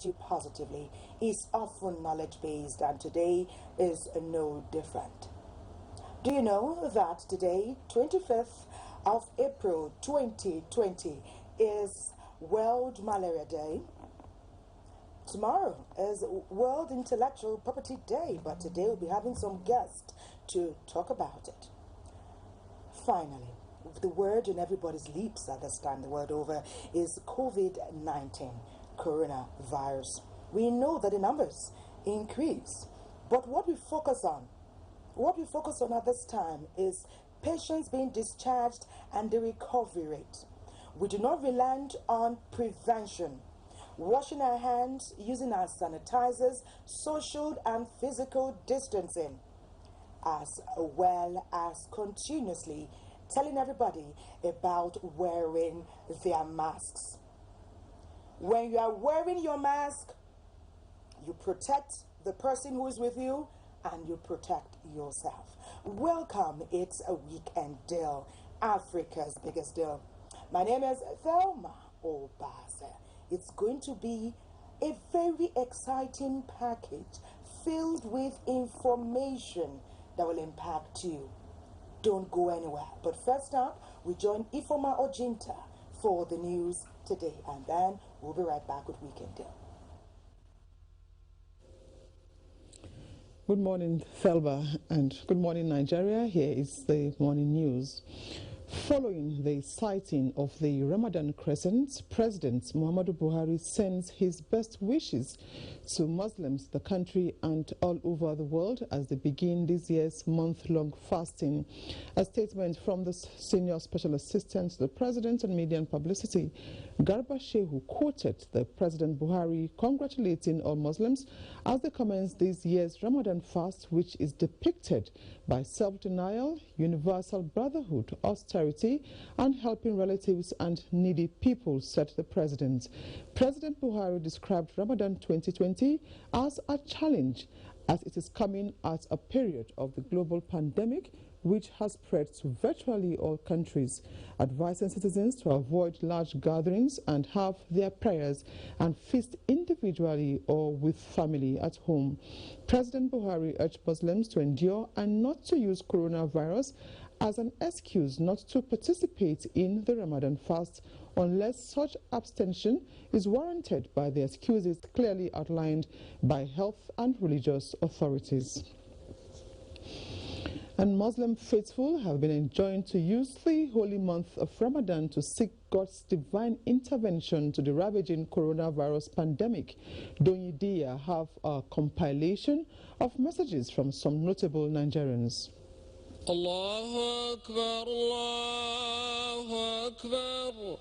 impact you positively is often knowledge-based, and today is no different. Do you know that today, 25th of April 2020, is World Malaria Day? Tomorrow is World Intellectual Property Day, but today we'll be having some guests to talk about it. Finally, the word on everybody's lips at this time the world over is COVID-19, coronavirus. We know that the numbers increase, but what we focus on at this time is patients being discharged and the recovery rate. We do not relent on prevention, washing our hands, using our sanitizers, social and physical distancing, as well as continuously telling everybody about wearing their masks. When you are wearing your mask, you protect the person who is with you and you protect yourself. Welcome, it's a weekend deal, Africa's biggest deal. My name is Thelma Obase. It's going to be a very exciting package filled with information that will impact you. Don't go anywhere. But first up, we join Ifoma Ojinta for the news today, and then we'll be right back with Weekend Deal. Good morning, Thelma, and good morning, Nigeria. Here is the morning news. Following the sighting of the Ramadan crescent, President Muhammadu Buhari sends his best wishes to Muslims, the country and all over the world as they begin this year's month-long fasting. A statement from the Senior Special Assistant to the President on Media and Publicity, Garba Shehu, quoted the President Buhari congratulating all Muslims as they commence this year's Ramadan fast, which is depicted by self-denial, universal brotherhood, austerity, and helping relatives and needy people, said the President. President Buhari described Ramadan 2020 as a challenge, as it is coming at a period of the global pandemic, which has spread to virtually all countries, advising citizens to avoid large gatherings and have their prayers and feast individually or with family at home. President Buhari urged Muslims to endure and not to use coronavirus as an excuse not to participate in the Ramadan fast unless such abstention is warranted by the excuses clearly outlined by health and religious authorities. And Muslim faithful have been enjoined to use the holy month of Ramadan to seek God's divine intervention to the ravaging coronavirus pandemic. Donyi Dia have a compilation of messages from some notable Nigerians. Allahu Akbar, Allahu Akbar.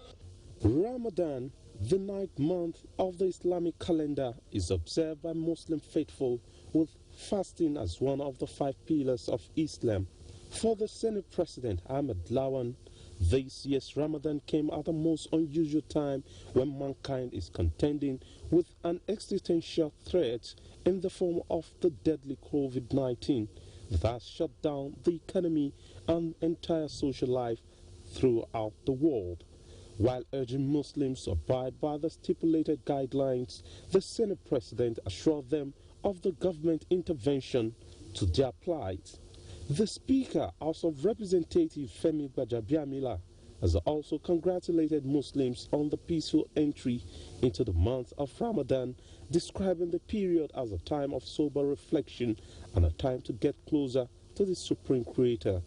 Ramadan, the ninth month of the Islamic calendar, is observed by Muslim faithful with fasting as one of the 5 pillars of Islam. For the Senate President Ahmed Lawan, this year's Ramadan came at a most unusual time when mankind is contending with an existential threat in the form of the deadly COVID-19 that has shut down the economy and entire social life throughout the world. While urging Muslims to abide by the stipulated guidelines, the Senate President assured them of the government intervention to their plight. The Speaker, House of Representative Femi Gbajabiamila, has also congratulated Muslims on the peaceful entry into the month of Ramadan, describing the period as a time of sober reflection and a time to get closer to the Supreme Creator.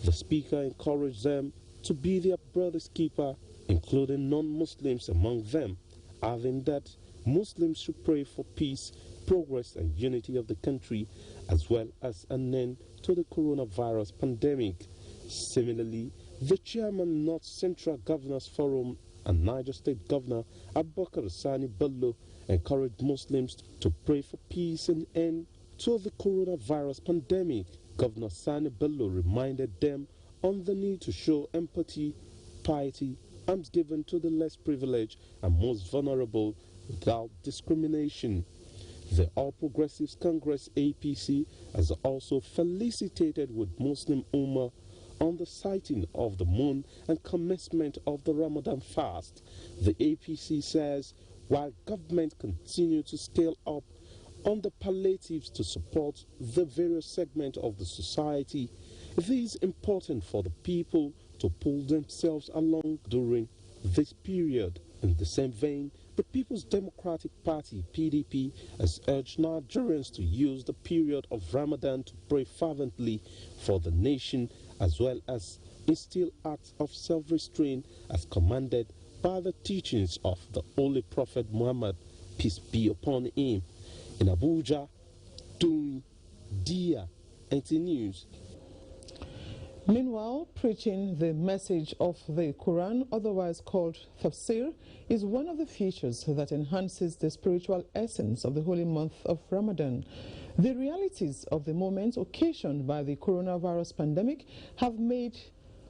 The Speaker encouraged them to be their brother's keeper, including non-Muslims among them, adding that Muslims should pray for peace, progress and unity of the country, as well as an end to the coronavirus pandemic. Similarly, the chairman North Central Governors Forum and Niger State Governor Abubakar Sani Bello encouraged Muslims to pray for peace and end to the coronavirus pandemic. Governor Sani Bello reminded them on the need to show empathy, piety, and given to the less privileged and most vulnerable without discrimination. The All Progressives Congress APC has also felicitated with Muslim Ummah on the sighting of the moon and commencement of the Ramadan fast. The APC says while government continue to scale up on the palliatives to support the various segments of the society. It is important for the people to pull themselves along during this period. In the same vein, the People's Democratic Party, PDP, has urged Nigerians to use the period of Ramadan to pray fervently for the nation, as well as instill acts of self-restraint as commanded by the teachings of the Holy Prophet Muhammad, peace be upon him. In Abuja, doing Dia NTA News. Meanwhile, preaching the message of the Quran, otherwise called tafsir, is one of the features that enhances the spiritual essence of the holy month of Ramadan. The realities of the moment occasioned by the coronavirus pandemic have made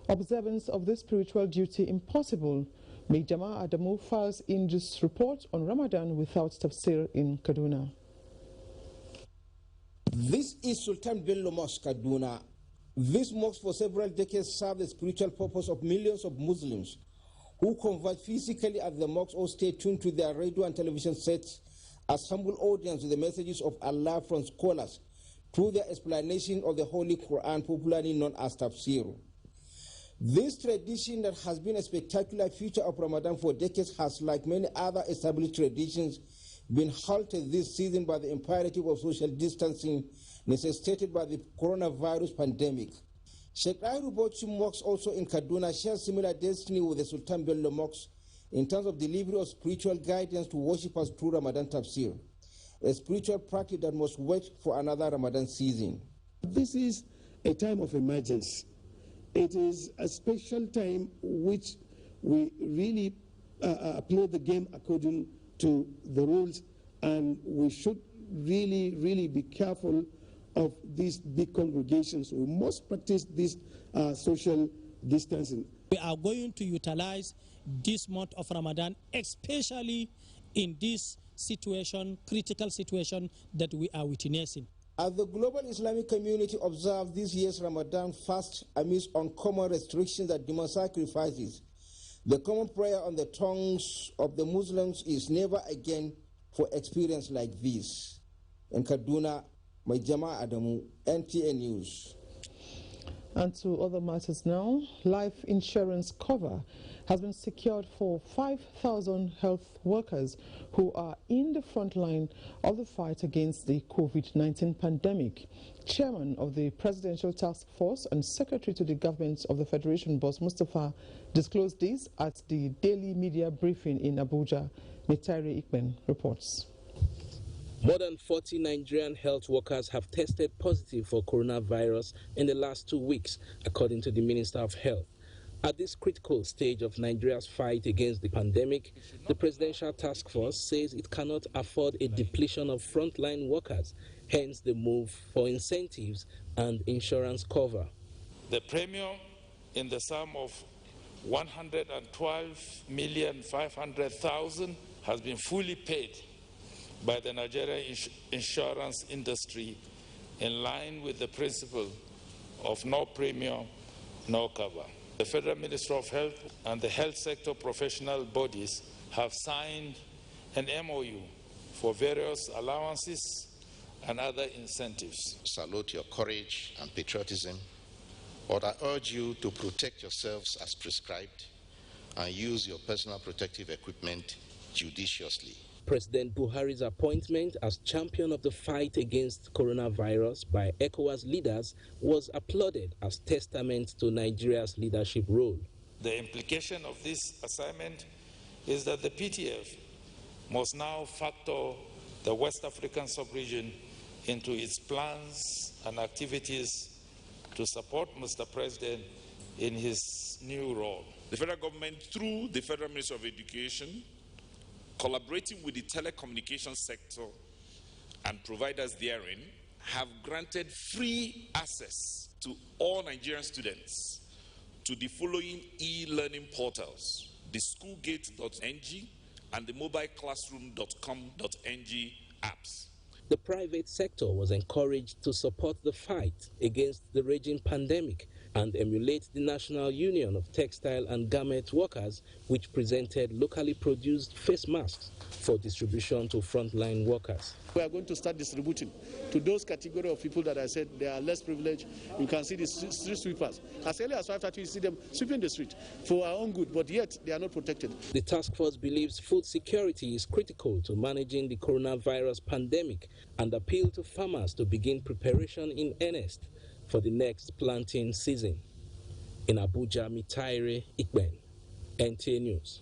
observance of this spiritual duty impossible. Jama Adamu files in this report on Ramadan without tafsir in Kaduna. This is Sultan Bello Mosque, Kaduna. This mosque for several decades served the spiritual purpose of millions of Muslims who converge physically at the mosque or stay tuned to their radio and television sets as humble audience with the messages of Allah from scholars through their explanation of the Holy Quran, popularly known as tafsir. This tradition that has been a spectacular feature of Ramadan for decades has, like many other established traditions, been halted this season by the imperative of social distancing necessitated by the coronavirus pandemic. Sheikh Ahiru Bauchi Mosque, also in Kaduna, shares similar destiny with the Sultan Bello Mosque in terms of delivery of spiritual guidance to worshippers through Ramadan Tafsir, a spiritual practice that must wait for another Ramadan season. This is a time of emergency. It is a special time which we really play the game according to the rules, and we should really be careful of these big congregations. We must practice this social distancing. We are going to utilize this month of Ramadan, especially in this situation, critical situation that we are witnessing. As the global Islamic community observes this year's Ramadan fast amidst uncommon restrictions that demand sacrifices, the common prayer on the tongues of the Muslims is never again for experience like this. In Kaduna, Jama Adamu, NTA News. And to other matters now, life insurance cover has been secured for 5,000 health workers who are in the front line of the fight against the COVID-19 pandemic. Chairman of the Presidential Task Force and Secretary to the Government of the Federation, Boss Mustafa, disclosed this at the daily media briefing in Abuja. Mitari Ikben reports. More than 40 Nigerian health workers have tested positive for coronavirus in the last 2 weeks, according to the Minister of Health. At this critical stage of Nigeria's fight against the pandemic, the Presidential Task Force says it cannot afford a depletion of frontline workers, hence the move for incentives and insurance cover. The premium in the sum of 112,500,000 has been fully paid by the Nigerian insurance industry in line with the principle of no premium, no cover. The Federal Ministry of Health and the health sector professional bodies have signed an MOU for various allowances and other incentives. Salute your courage and patriotism, but I urge you to protect yourselves as prescribed and use your personal protective equipment judiciously. President Buhari's appointment as champion of the fight against coronavirus by ECOWAS leaders was applauded as testament to Nigeria's leadership role. The implication of this assignment is that the PTF must now factor the West African sub-region into its plans and activities to support Mr. President in his new role. The federal government, through the Federal Ministry of Education, collaborating with the telecommunications sector and providers therein, have granted free access to all Nigerian students to the following e-learning portals: the schoolgate.ng and the mobileclassroom.com.ng apps. The private sector was encouraged to support the fight against the raging pandemic and emulate the National Union of Textile and Garment Workers, which presented locally produced face masks for distribution to frontline workers. We are going to start distributing to those category of people that I said they are less privileged. You can see the street sweepers. As early as 5:30, you see them sweeping the street for our own good, but yet they are not protected. The task force believes food security is critical to managing the coronavirus pandemic and appeal to farmers to begin preparation in earnest for the next planting season. In Abuja, Mitaire Ikben, NTA News.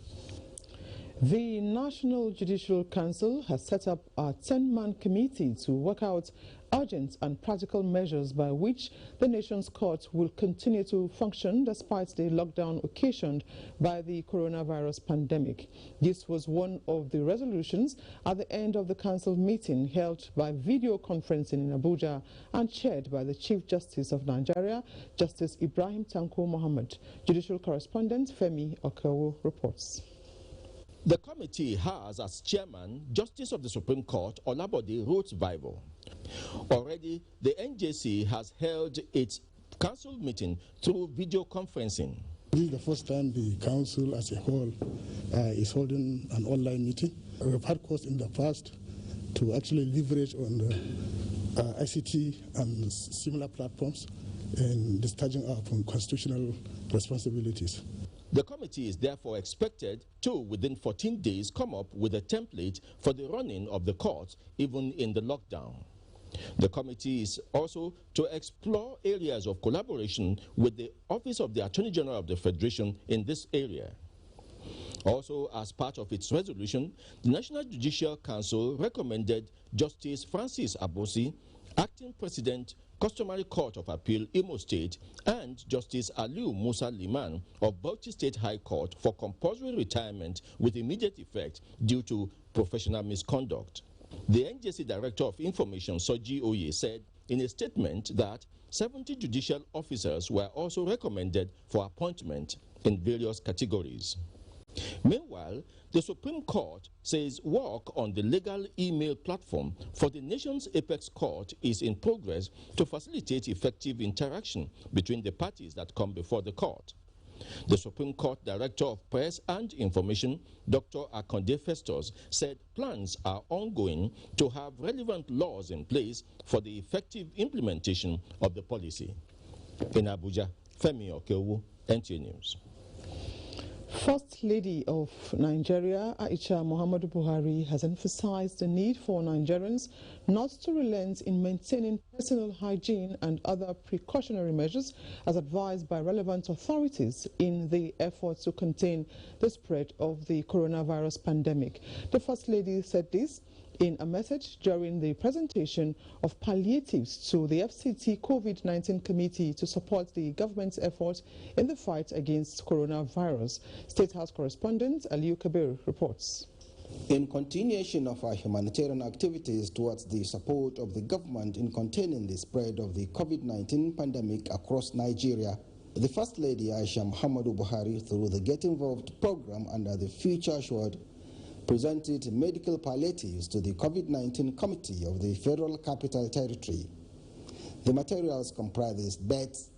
The National Judicial Council has set up a 10-man committee to work out urgent and practical measures by which the nation's courts will continue to function despite the lockdown occasioned by the coronavirus pandemic. This was one of the resolutions at the end of the council meeting held by video conferencing in Abuja and chaired by the Chief Justice of Nigeria, Justice Ibrahim Tanko Mohammed. Judicial correspondent Femi Okewo reports. The committee has as chairman Justice of the Supreme Court Olabode Rhodes-Vival. Already, the NJC has held its council meeting through video conferencing. This is the first time the council as a whole is holding an online meeting. We've had calls in the past to actually leverage on the ICT and similar platforms in discharging our constitutional responsibilities. The committee is therefore expected to, within 14 days, come up with a template for the running of the court, even in the lockdown. The committee is also to explore areas of collaboration with the Office of the Attorney General of the Federation in this area. Also, as part of its resolution, the National Judicial Council recommended Justice Francis Abosi, Acting President, Customary Court of Appeal, Imo State, and Justice Aliu Musa Liman of Bauchi State High Court for compulsory retirement with immediate effect due to professional misconduct. The NJC Director of Information, Soji Oye, said in a statement that 70 judicial officers were also recommended for appointment in various categories. Meanwhile, the Supreme Court says work on the legal email platform for the nation's apex court is in progress to facilitate effective interaction between the parties that come before the court. The Supreme Court Director of Press and Information, Dr. Akonde Festus, said plans are ongoing to have relevant laws in place for the effective implementation of the policy. In Abuja, Femi Okewo, NTA News. First Lady of Nigeria, Aisha Muhammadu Buhari, has emphasized the need for Nigerians not to relent in maintaining personal hygiene and other precautionary measures as advised by relevant authorities in the effort to contain the spread of the coronavirus pandemic. The First Lady said this in a message during the presentation of palliatives to the FCT COVID-19 committee to support the government's effort in the fight against coronavirus. State House correspondent Aliu Kabir reports. In continuation of our humanitarian activities towards the support of the government in containing the spread of the COVID-19 pandemic across Nigeria, the First Lady Aisha Muhammadu Buhari, through the Get Involved program under the Future Assured, presented medical palliatives to the COVID-19 Committee of the Federal Capital Territory. The materials comprise beds,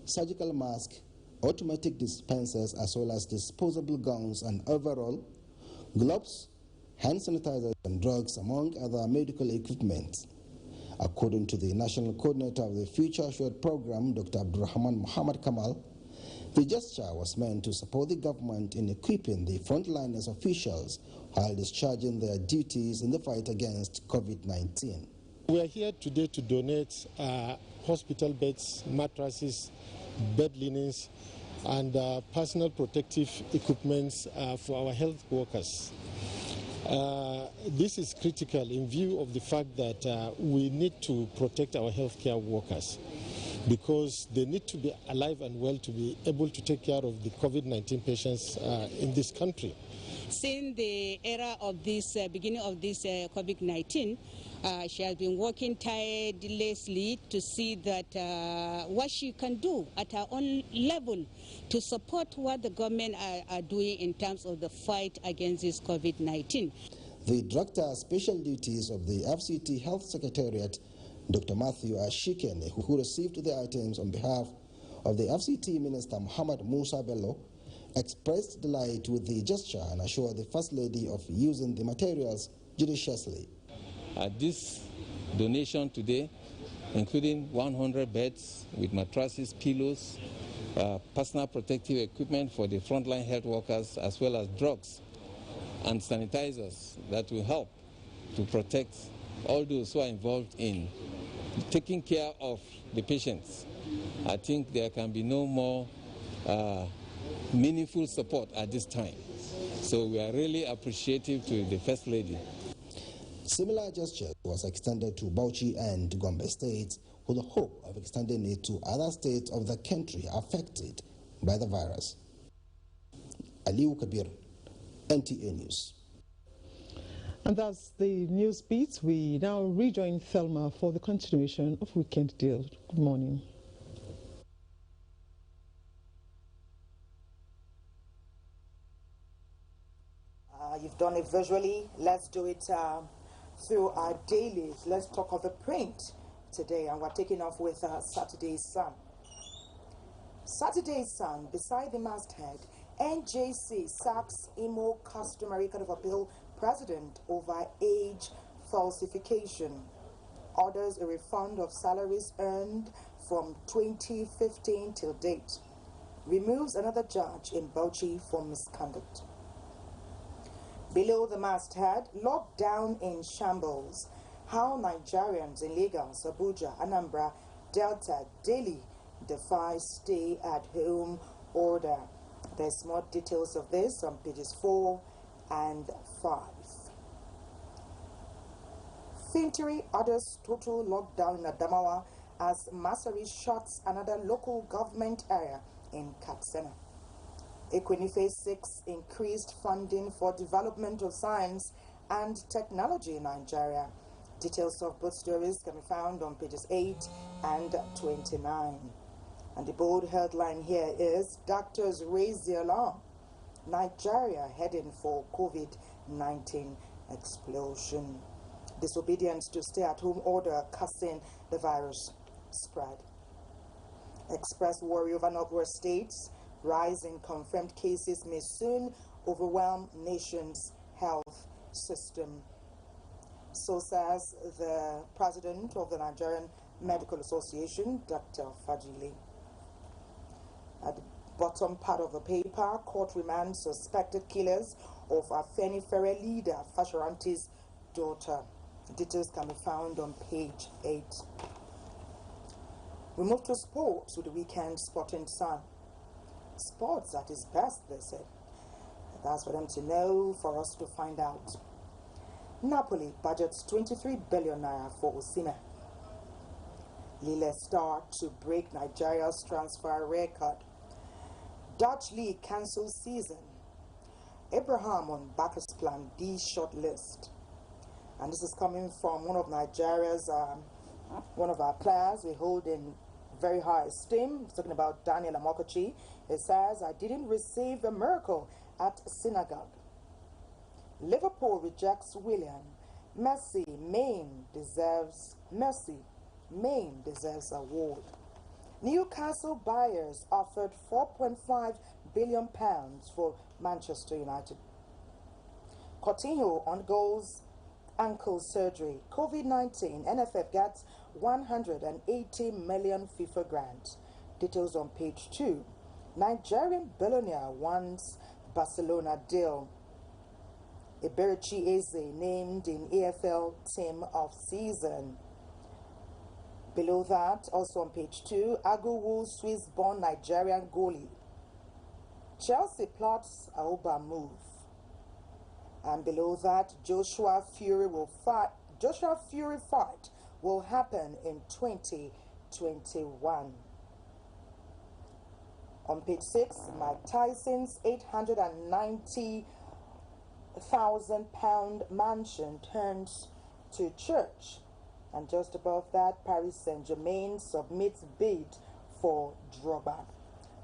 surgical masks, automatic dispensers, as well as disposable gowns and overall, gloves, hand sanitizers and drugs, among other medical equipment. According to the National Coordinator of the Future Assured Program, Dr. Abdurrahman Muhammad Kamal, the gesture was meant to support the government in equipping the frontliners officials while discharging their duties in the fight against COVID-19. We are here today to donate hospital beds, mattresses, bed linens, and personal protective equipment for our health workers. This is critical in view of the fact that we need to protect our healthcare workers, because they need to be alive and well to be able to take care of the COVID-19 patients in this country. Since the era of this beginning of this COVID-19, she has been working tirelessly to see that what she can do at her own level to support what the government are doing in terms of the fight against this COVID-19. The Director Special Duties of the FCT Health Secretariat, Dr. Matthew Ashikene, who received the items on behalf of the FCT Minister Muhammad Musa Bello, expressed delight with the gesture and assured the First Lady of using the materials judiciously. This donation today, including 100 beds with mattresses, pillows, personal protective equipment for the frontline health workers, as well as drugs and sanitizers that will help to protect all those who are involved in taking care of the patients. I think there can be no more meaningful support at this time. So we are really appreciative to the First Lady. Similar gesture was extended to Bauchi and Gombe states with the hope of extending it to other states of the country affected by the virus. Aliu Kabir, NTA News. And that's the news beat. We now rejoin Thelma for the continuation of Weekend Deal. Good morning. You've done it visually. Let's do it through our dailies. Let's talk of the print today, and we're taking off with Saturday's Sun. Saturday's Sun, beside the masthead, NJC sacks Imo Customary Court of Appeal president over age falsification. Orders a refund of salaries earned from 2015 till date. Removes another judge in Bauchi for misconduct. Below the masthead, lockdown in shambles. How Nigerians in Lagos, Abuja, Anambra, Delta, Delhi defy stay-at-home order. There's more details of this on pages 4 and 5. Fintiri orders total lockdown in Adamawa as Masari shuts another local government area in Katsina. Equinife 6 increased funding for development of science and technology in Nigeria. Details of both stories can be found on pages 8 and 29. And the bold headline here is Doctors Raise the Alarm. Nigeria heading for COVID-19 explosion. Disobedience to stay-at-home order causing the virus spread. Express worry over Northwest states. Rise in confirmed cases may soon overwhelm nation's health system. So says the president of the Nigerian Medical Association, Dr. Fajili. At the bottom part of the paper, court remands suspected killers of Afenifere leader Fashoranti's daughter. Details can be found on page 8. We move to sports with the weekend Sporting Sun. Sports at its best, they said. That's for them to know, for us to find out. Napoli budgets 23 billion naira for Osimhen. Lille start to break Nigeria's transfer record. Dutch League cancels season. Abraham on Backers Plan D shortlist. And this is coming from one of Nigeria's, one of our players we hold in very high esteem. He's talking about Daniel Amokachi. He says, I didn't receive a miracle at synagogue. Liverpool rejects Willian. Messi, Maine deserves award. Newcastle buyers offered £4.5 billion for Manchester United. Coutinho undergoes ankle surgery. COVID-19, NFF gets 180 million FIFA grant. Details on page 2. Nigerian billionaire wants Barcelona deal. Eberechi Eze named in AFL Team of Season. Below that, also on page 2, Aguwu Swiss-born Nigerian goalie. Chelsea plots Aoba move. And below that, Joshua Fury fight will happen in 2021. On page 6, Mike Tyson's £890,000 mansion turns to church. And just above that, Paris Saint-Germain submits bid for Drogba.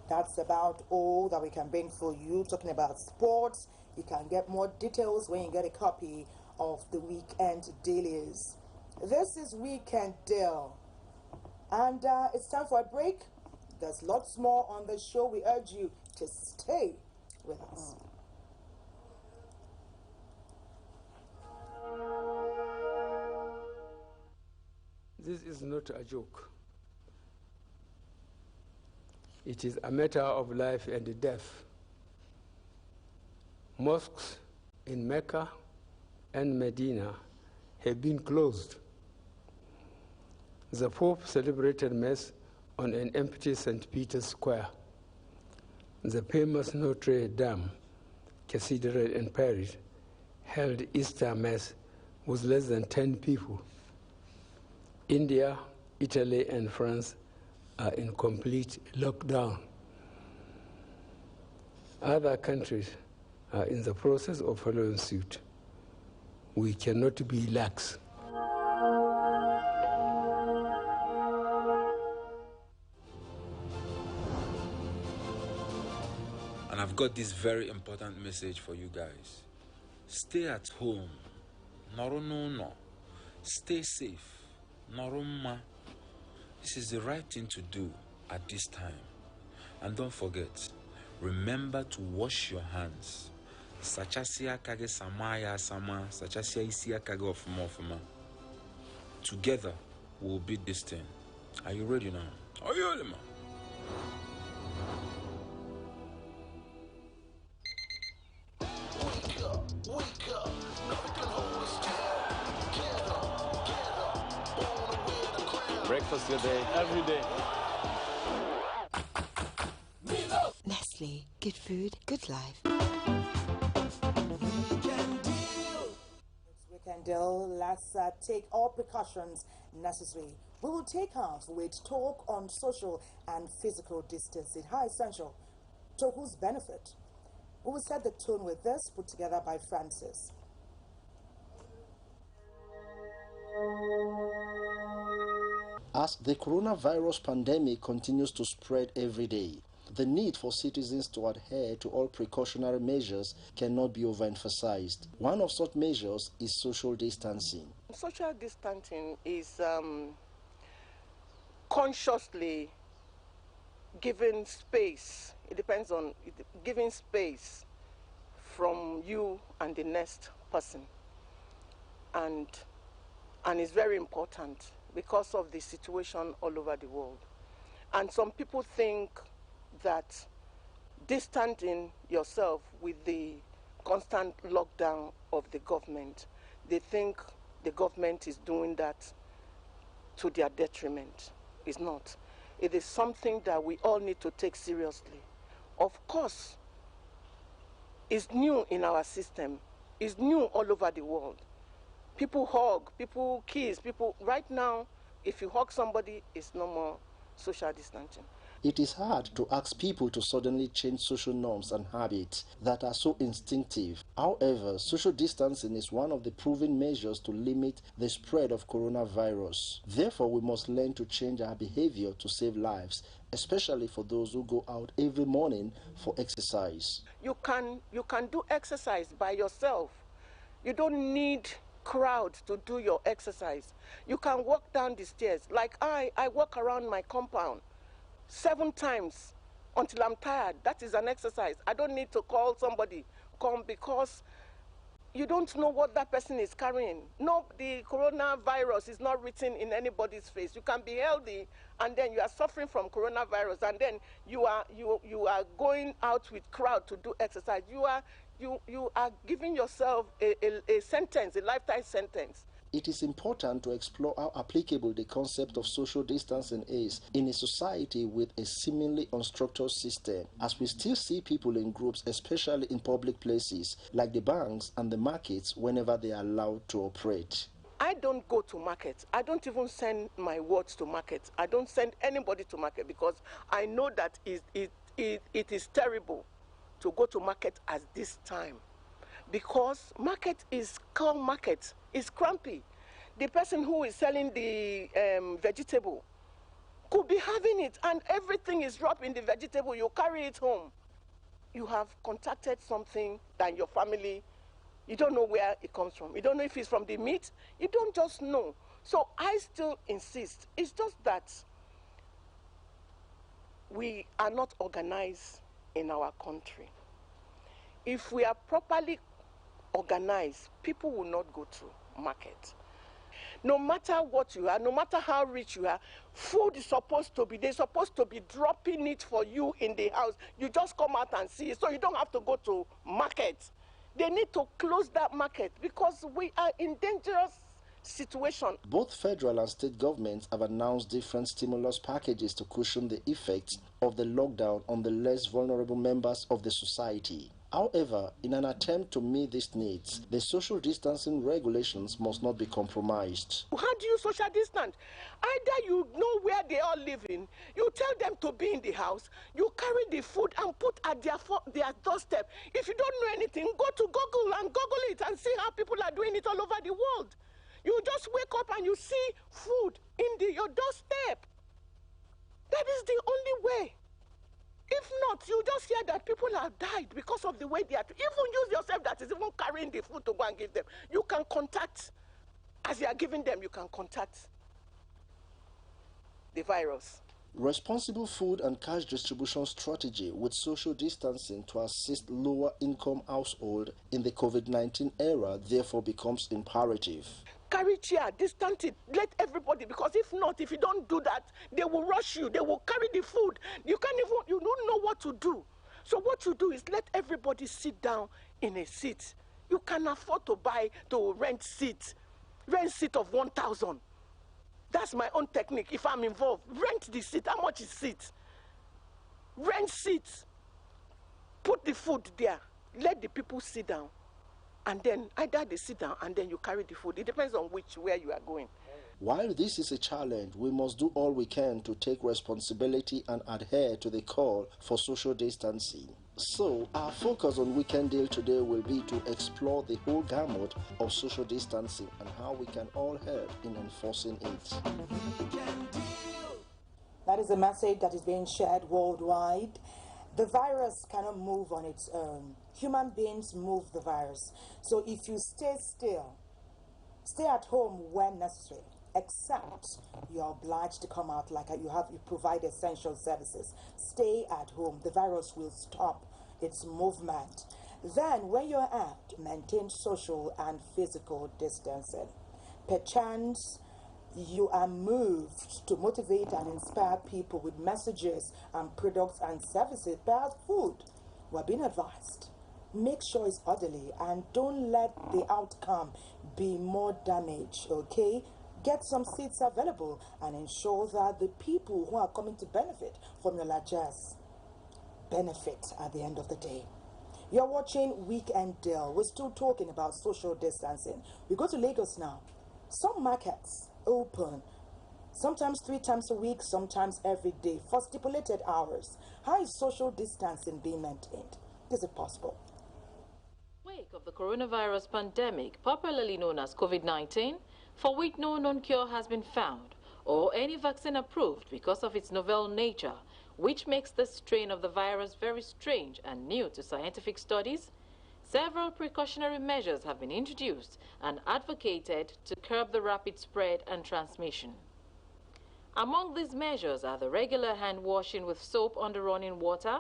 That's about all that we can bring for you. Talking about sports, you can get more details when you get a copy of the weekend dailies. This is Weekend Deal. And it's time for a break. There's lots more on the show. We urge you to stay with us. This is not a joke. It is a matter of life and death. Mosques in Mecca and Medina have been closed. The Pope celebrated Mass on an empty St. Peter's Square. The famous Notre Dame Cathedral in Paris held Easter Mass with less than 10 people. India, Italy, and France are in complete lockdown. Other countries are in the process of following suit. We cannot be lax. And I've got this very important message for you guys. Stay at home. No. Stay safe. Noruma. This is the right thing to do at this time. And don't forget, remember to wash your hands. Sachasia kage samaya sama, sachasia isia kage ofuma. Together, we'll beat this thing. Are you ready now? Are you ready, man? Breakfast your day, every day. Nestle, good food, good life. Weekend Deal. Let's take all precautions necessary. We will take off with talk on social and physical distancing. How essential? To whose benefit? We will set the tone with this, put together by Francis. As the coronavirus pandemic continues to spread every day, the need for citizens to adhere to all precautionary measures cannot be overemphasized. One of such measures is social distancing. Social distancing is consciously giving space. It depends on giving space from you and the next person. And it's very important because of the situation all over the world. And some people think that distancing yourself with the constant lockdown of the government, they think the government is doing that to their detriment. It's not. It is something that we all need to take seriously. Of course, it's new in our system. It's new all over the world. People hug, people kiss, people. Right now, if you hug somebody, it's no more social distancing. It is hard to ask people to suddenly change social norms and habits that are so instinctive. However, social distancing is one of the proven measures to limit the spread of coronavirus. Therefore, we must learn to change our behavior to save lives, especially for those who go out every morning for exercise. You can do exercise by yourself. You don't need crowd to do your exercise. You can walk down the stairs. Like I walk around my compound 7 times until I'm tired. That is an exercise. I don't need to call somebody come, because you don't know what that person is carrying. No, the coronavirus is not written in anybody's face. You can be healthy and then you are suffering from coronavirus, and then you are going out with crowd to do exercise. You are giving yourself a sentence, a lifetime sentence. It is important to explore how applicable the concept of social distancing is in a society with a seemingly unstructured system, as we still see people in groups, especially in public places like the banks and the markets, whenever they are allowed to operate. I don't go to market. I don't even send my words to market. I don't send anybody to market, because I know that it is terrible to go to market at this time, because market is called market. It's crampy. The person who is selling the vegetable could be having it, and everything is dropped in the vegetable. You carry it home. You have contacted something that your family You don't know where it comes from. You don't know if it's from the meat. You don't just know. So I still insist. It's just that we are not organized in our country. If we are properly organized, people will not go to market. No matter what you are, no matter how rich you are, food is supposed to be, they're supposed to be dropping it for you in the house. You just come out and see it, so you don't have to go to market. They need to close that market because we are in dangerous situation. Both federal and state governments have announced different stimulus packages to cushion the effects of the lockdown on the less vulnerable members of the society. However, in an attempt to meet these needs, the social distancing regulations must not be compromised. How do you social distance? Either you know where they are living, you tell them to be in the house, you carry the food and put at their doorstep. If you don't know anything, go to Google and Google it and see how people are doing it all over the world. You just wake up and you see food in your doorstep. That is the only way. If not, you just hear that people have died because of the way they are. Even use yourself that is even carrying the food to go and give them. You can contact, as you are giving them, you can contact the virus. Responsible food and cash distribution strategy with social distancing to assist lower income households in the COVID-19 era therefore becomes imperative. Carry chair, distance it, let everybody, because if not, if you don't do that, they will rush you, they will carry the food. You don't know what to do. So what you do is let everybody sit down in a seat. You can afford to rent seat of 1,000. That's my own technique. If I'm involved, rent the seat. How much is seat? Rent seats. Put the food there. Let the people sit down. And then either they sit down and then you carry the food. It depends on where you are going. While this is a challenge, we must do all we can to take responsibility and adhere to the call for social distancing. So, our focus on Weekend Deal today will be to explore the whole gamut of social distancing and how we can all help in enforcing it. That is a message that is being shared worldwide. The virus cannot move on its own. Human beings move the virus. So if you stay still, stay at home when necessary, except you're obliged to come out like you provide essential services. Stay at home. The virus will stop its movement. Then when you're out, maintain social and physical distancing. Perchance you are moved to motivate and inspire people with messages and products and services, perhaps food. We're being advised. Make sure it's orderly and don't let the outcome be more damage, okay? Get some seats available and ensure that the people who are coming to benefit from your largesse benefit at the end of the day. You're watching Weekend Deal. We're still talking about social distancing. We go to Lagos now. Some markets open, sometimes 3 times a week, sometimes every day for stipulated hours. How is social distancing being maintained? Is it possible? Wake of the coronavirus pandemic, popularly known as COVID-19, for which no known cure has been found or any vaccine approved because of its novel nature, which makes this strain of the virus very strange and new to scientific studies, several precautionary measures have been introduced and advocated to curb the rapid spread and transmission. Among these measures are the regular hand washing with soap under running water,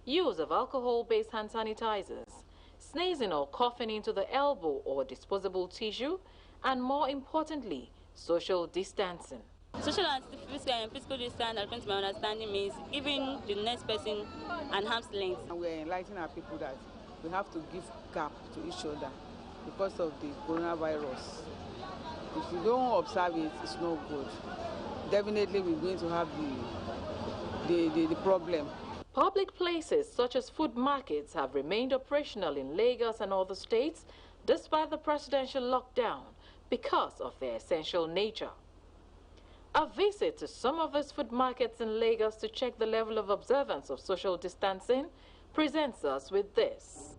use of alcohol-based hand sanitizers, sneezing or coughing into the elbow or disposable tissue, and more importantly, social distancing. Social and physical distance, according to my understanding, means giving the next person an arm's length. And we are enlightening our people that we have to give gap to each other because of the coronavirus. If you don't observe it, it's no good. Definitely we're going to have the problem. Public places such as food markets have remained operational in Lagos and other states despite the presidential lockdown because of their essential nature. A visit to some of these food markets in Lagos to check the level of observance of social distancing presents us with this.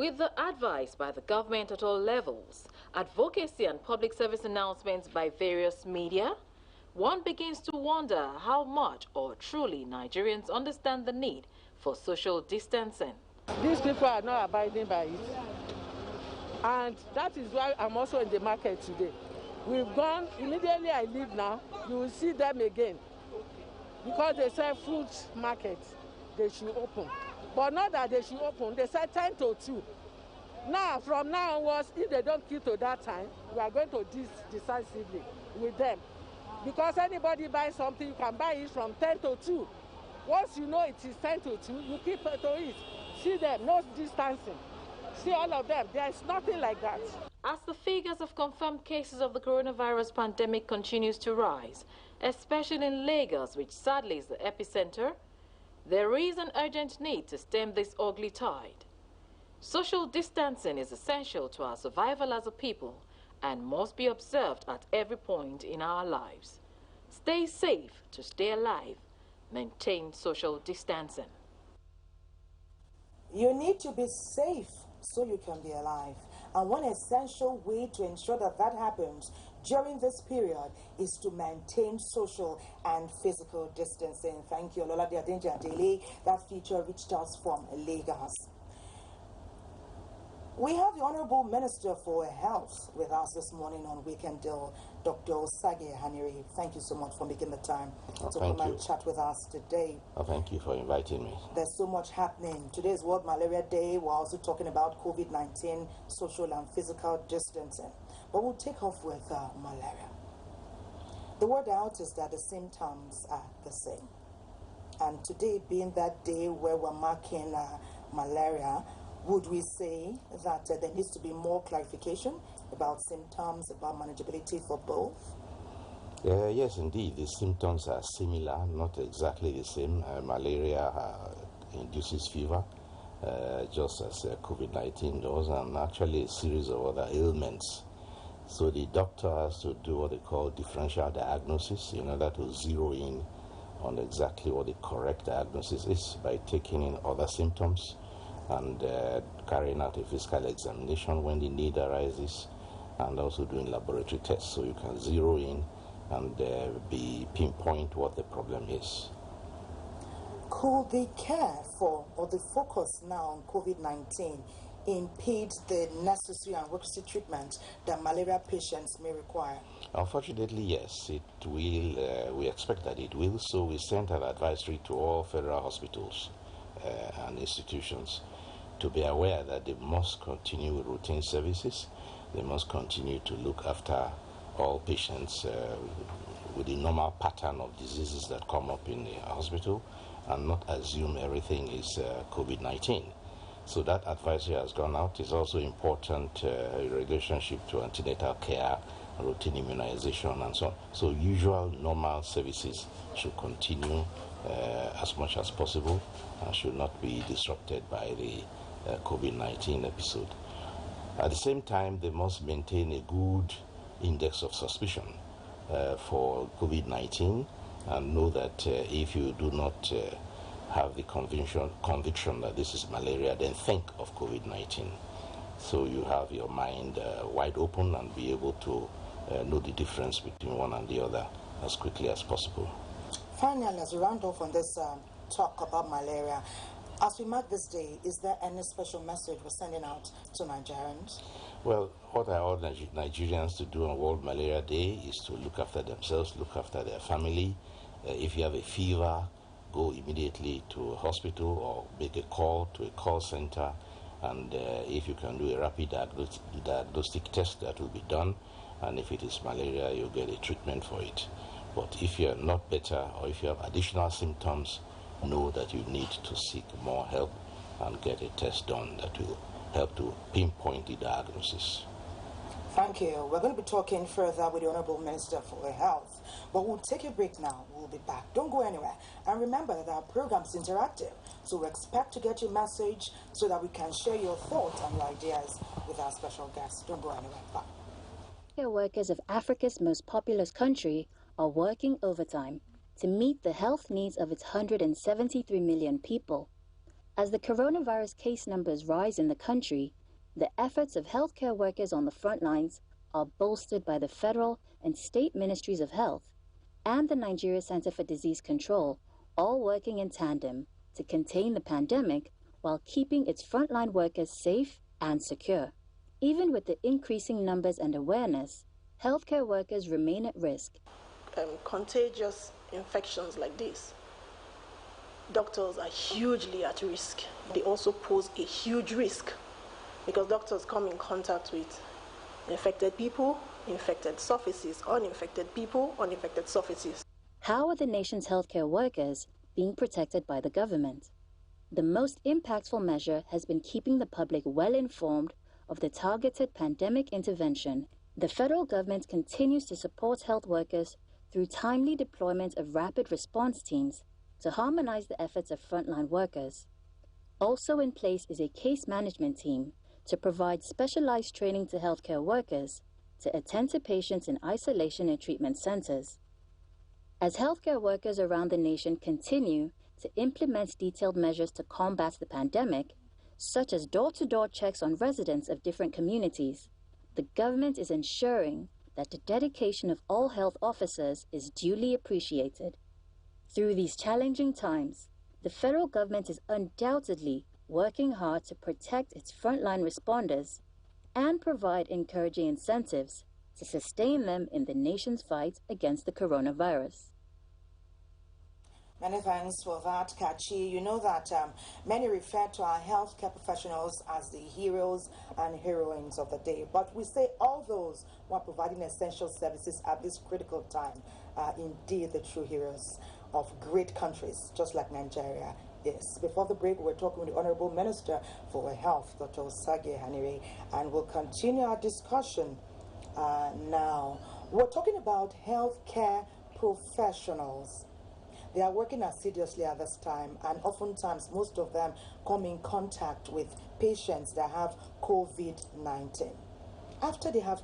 With the advice by the government at all levels, advocacy and public service announcements by various media, one begins to wonder how much or truly Nigerians understand the need for social distancing. These people are not abiding by it. And that is why I'm also in the market today. We've gone, immediately I leave now, you will see them again. Because they say fruit market, they should open. But not that they should open, they said 10 to 2. Now, from now onwards, if they don't keep to that time, we are going to decisively with them. Because anybody buys something, you can buy it from 10 to 2. Once you know it is 10 to 2, you keep to it. See them, no distancing. See all of them, there is nothing like that. As the figures of confirmed cases of the coronavirus pandemic continues to rise, especially in Lagos, which sadly is the epicenter, there is an urgent need to stem this ugly tide. Social distancing is essential to our survival as a people and must be observed at every point in our lives. Stay safe to stay alive. Maintain social distancing. You need to be safe so you can be alive. And one essential way to ensure that that happens during this period is to maintain social and physical distancing. Thank you, Lola Diadenja Dele. That feature reached us from Lagos. We have the Honorable Minister for Health with us this morning on Weekend Deal, Dr. Osage Haniri. Thank you so much for making the time to come and chat with us today. Thank you for inviting me. There's so much happening. Today is World Malaria Day. We're also talking about COVID-19, social and physical distancing. But we'll take off with malaria. The word out is that the symptoms are the same. And today being that day where we're marking malaria, would we say that there needs to be more clarification about symptoms, about manageability for both? Yes, indeed. The symptoms are similar, not exactly the same. Malaria induces fever, just as COVID-19 does, and actually a series of other ailments. So the doctor has to do what they call differential diagnosis in order to zero in on exactly what the correct diagnosis is by taking in other symptoms and carrying out a physical examination when the need arises, and also doing laboratory tests so you can zero in and pinpoint what the problem is. Could the care for or the focus now on COVID-19 impede the necessary and requisite treatment that malaria patients may require? Unfortunately, yes, it will. We expect that it will, so we sent an advisory to all federal hospitals and institutions to be aware that they must continue with routine services. They must continue to look after all patients with the normal pattern of diseases that come up in the hospital and not assume everything is COVID-19. So that advisory has gone out. It's also important relationship to antenatal care, routine immunization and so on. So usual normal services should continue as much as possible and should not be disrupted by the COVID-19 episode. At the same time, they must maintain a good index of suspicion for COVID-19 and know that if you do not have the conviction that this is malaria, then think of COVID-19. So you have your mind wide open and be able to know the difference between one and the other as quickly as possible. Finally, as we round off on this talk about malaria, as we mark this day, is there any special message we're sending out to Nigerians? Well, what I urge Nigerians to do on World Malaria Day is to look after themselves, look after their family. If you have a fever, go immediately to a hospital or make a call to a call center. And if you can do a rapid diagnostic test, that will be done. And if it is malaria, you'll get a treatment for it. But if you're not better or if you have additional symptoms, know that you need to seek more help and get a test done that will help to pinpoint the diagnosis. Thank you. We're going to be talking further with the Honorable Minister for Health, but we'll take a break now. We'll be back. Don't go anywhere. And remember that our program is interactive, so we expect to get your message so that we can share your thoughts and your ideas with our special guests. Don't go anywhere. Bye. Healthcare workers of Africa's most populous country are working overtime to meet the health needs of its 173 million people. As the coronavirus case numbers rise in the country, the efforts of healthcare workers on the front lines are bolstered by the federal and state ministries of health and the Nigeria Center for Disease Control, all working in tandem to contain the pandemic while keeping its frontline workers safe and secure. Even with the increasing numbers and awareness, healthcare workers remain at risk. Contagious infections like this, doctors are hugely at risk. They also pose a huge risk because doctors come in contact with infected people, infected surfaces, uninfected people, uninfected surfaces. How are the nation's healthcare workers being protected by the government? The most impactful measure has been keeping the public well informed of the targeted pandemic intervention. The federal government continues to support health workers through timely deployment of rapid response teams to harmonize the efforts of frontline workers. Also in place is a case management team to provide specialized training to healthcare workers to attend to patients in isolation and treatment centers. As healthcare workers around the nation continue to implement detailed measures to combat the pandemic, such as door-to-door checks on residents of different communities, the government is ensuring that the dedication of all health officers is duly appreciated. Through these challenging times, the federal government is undoubtedly working hard to protect its frontline responders and provide encouraging incentives to sustain them in the nation's fight against the coronavirus. Many thanks for that, Kachi. You know that many refer to our healthcare professionals as the heroes and heroines of the day, but we say all those who are providing essential services at this critical time are indeed the true heroes of great countries, just like Nigeria is. Before the break, we're talking with the Honorable Minister for Health, Dr. Osage Hanire, and we'll continue our discussion now. We're talking about healthcare professionals. They are working assiduously at this time, and oftentimes most of them come in contact with patients that have COVID-19. After they have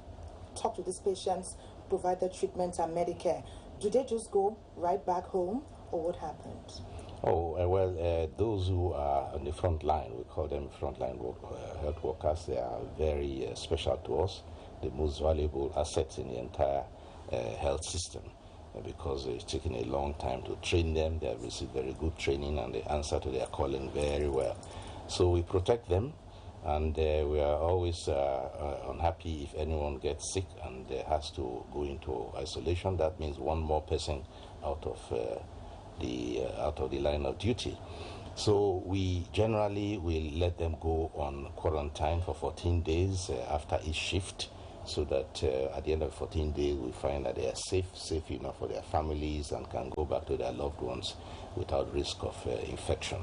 talked to these patients, provided treatment and Medicare, do they just go right back home, or what happens? Those who are on the front line, we call them frontline health workers, they are very special to us, the most valuable assets in the entire health system. Because it's taken a long time to train them. They have received very good training and they answer to their calling very well. So we protect them, and we are always unhappy if anyone gets sick and has to go into isolation. That means one more person out of the line of duty. So we generally will let them go on quarantine for 14 days after each shift, so that at the end of 14 days we find that they are safe enough for their families and can go back to their loved ones without risk of infection.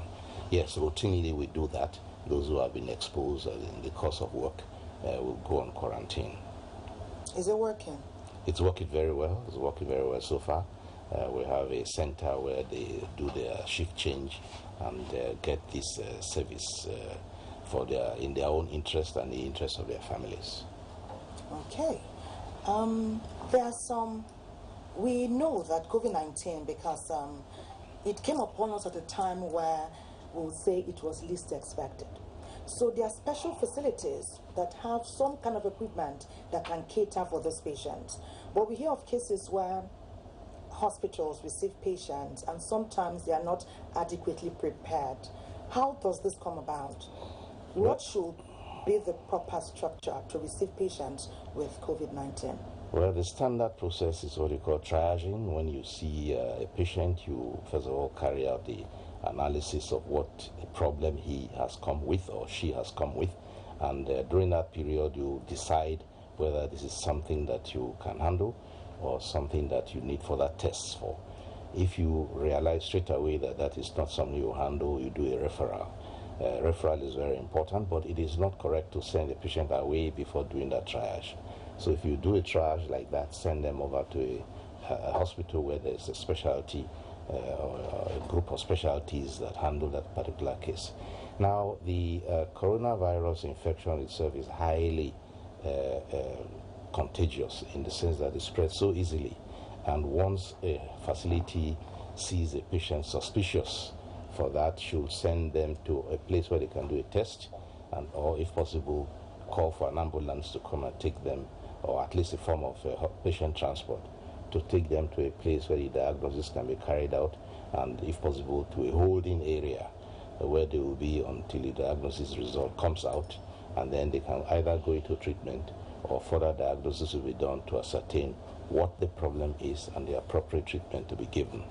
Yes, routinely we do that. Those who have been exposed in the course of work will go on quarantine. Is it working? It's working very well. It's working very well so far. We have a center where they do their shift change and get this service in their own interest and the interest of their families. Okay. We know that COVID-19, because it came upon us at a time where we would say it was least expected. So there are special facilities that have some kind of equipment that can cater for those patients. But we hear of cases where hospitals receive patients and sometimes they are not adequately prepared. How does this come about? What should be the proper structure to receive patients with COVID-19? Well, the standard process is what you call triaging. When you see a patient, you first of all carry out the analysis of what problem he has come with or she has come with, and during that period you decide whether this is something that you can handle or something that you need further tests for. If you realize straight away that that is not something you handle, you do a referral. Referral is very important, but it is not correct to send the patient away before doing that triage. So if you do a triage like that, send them over to a hospital where there's a specialty or a group of specialties that handle that particular case. Now, the coronavirus infection itself is highly contagious in the sense that it spreads so easily. And once a facility sees a patient suspicious for that should send them to a place where they can do a test, and or if possible call for an ambulance to come and take them, or at least a form of patient transport to take them to a place where the diagnosis can be carried out, and if possible to a holding area where they will be until the diagnosis result comes out, and then they can either go into treatment or further diagnosis will be done to ascertain what the problem is and the appropriate treatment to be given.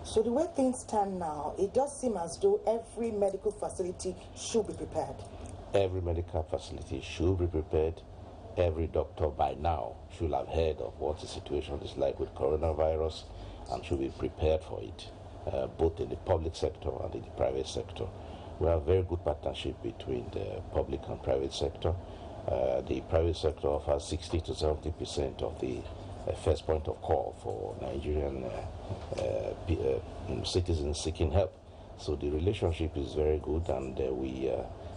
So the way things stand now, it does seem as though every medical facility should be prepared. Every medical facility should be prepared. Every doctor by now should have heard of what the situation is like with coronavirus and should be prepared for it, both in the public sector and in the private sector. We have very good partnership between the public and private sector. The private sector offers 60 to 70% of the first point of call for Nigerian citizens seeking help. So the relationship is very good, and we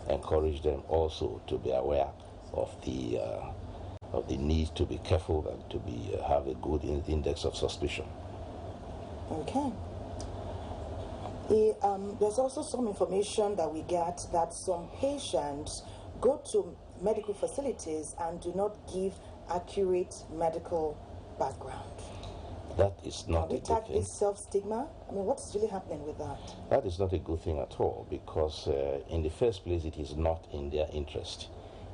encourage them also to be aware of the need to be careful and to have a good index of suspicion. Okay. There's also some information that we get that some patients go to medical facilities and do not give accurate medical background. That is not a good thing. Can we tag this self-stigma? I mean, what's really happening with that? That is not a good thing at all, because in the first place, it is not in their interest.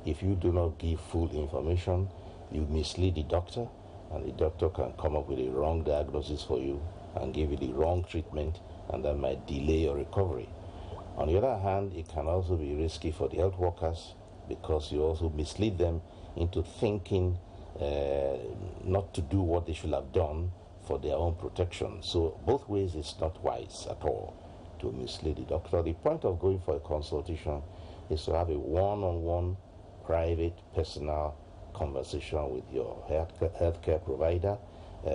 If you do not give full information, you mislead the doctor, and the doctor can come up with a wrong diagnosis for you and give you the wrong treatment, and that might delay your recovery. On the other hand, it can also be risky for the health workers, because you also mislead them into thinking not to do what they should have done for their own protection. So both ways it's not wise at all to mislead the doctor. The point of going for a consultation is to have a one-on-one, private, personal conversation with your healthcare provider,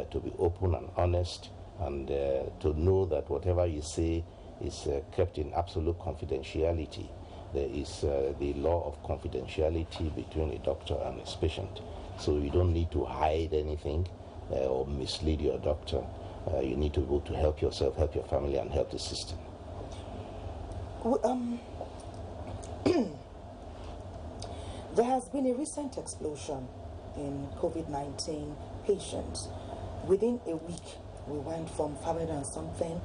to be open and honest, and to know that whatever you say is kept in absolute confidentiality. There is the law of confidentiality between a doctor and his patient. So you don't need to hide anything or mislead your doctor. You need to be able to help yourself, help your family, and help the system. There has been a recent explosion in COVID-19 patients. Within a week, we went from 500 and something.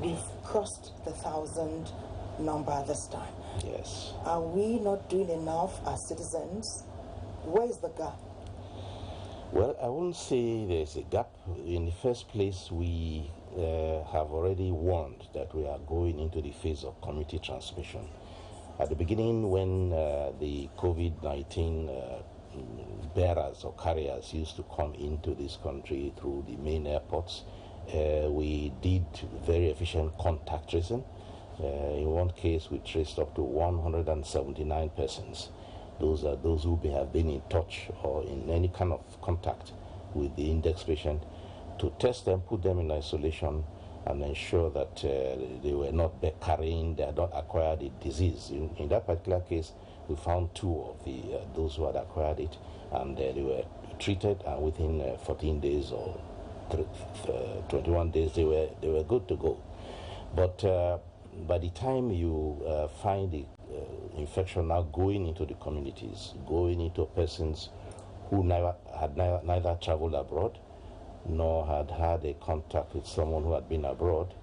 We've crossed the 1,000 number this time. Yes. Are we not doing enough as citizens? Where is the gap? Well, I won't say there's a gap. In the first place, we have already warned that we are going into the phase of community transmission. At the beginning, when the COVID-19 bearers or carriers used to come into this country through the main airports, we did very efficient contact tracing. In one case, we traced up to 179 persons. Those are those who have been in touch or in any kind of contact with the index patient, to test them, put them in isolation, and ensure that they were not carrying, they had not acquired the disease. In that particular case, we found 2 of those who had acquired it, and they were treated, and within 14 days or 21 days, they were good to go. But by the time you find the infection now going into the communities, going into persons who had neither traveled abroad nor had a contact with someone who had been abroad,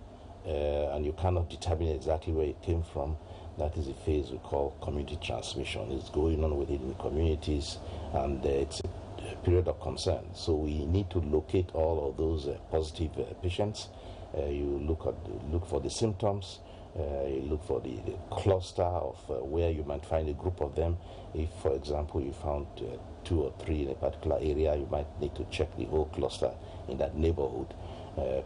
and you cannot determine exactly where it came from, that is a phase we call community transmission. It's going on within the communities, and it's a period of concern. So we need to locate all of those positive patients. You look for the symptoms. You look for the cluster of where you might find a group of them. If, for example, you found 2 or 3 in a particular area, you might need to check the whole cluster in that neighborhood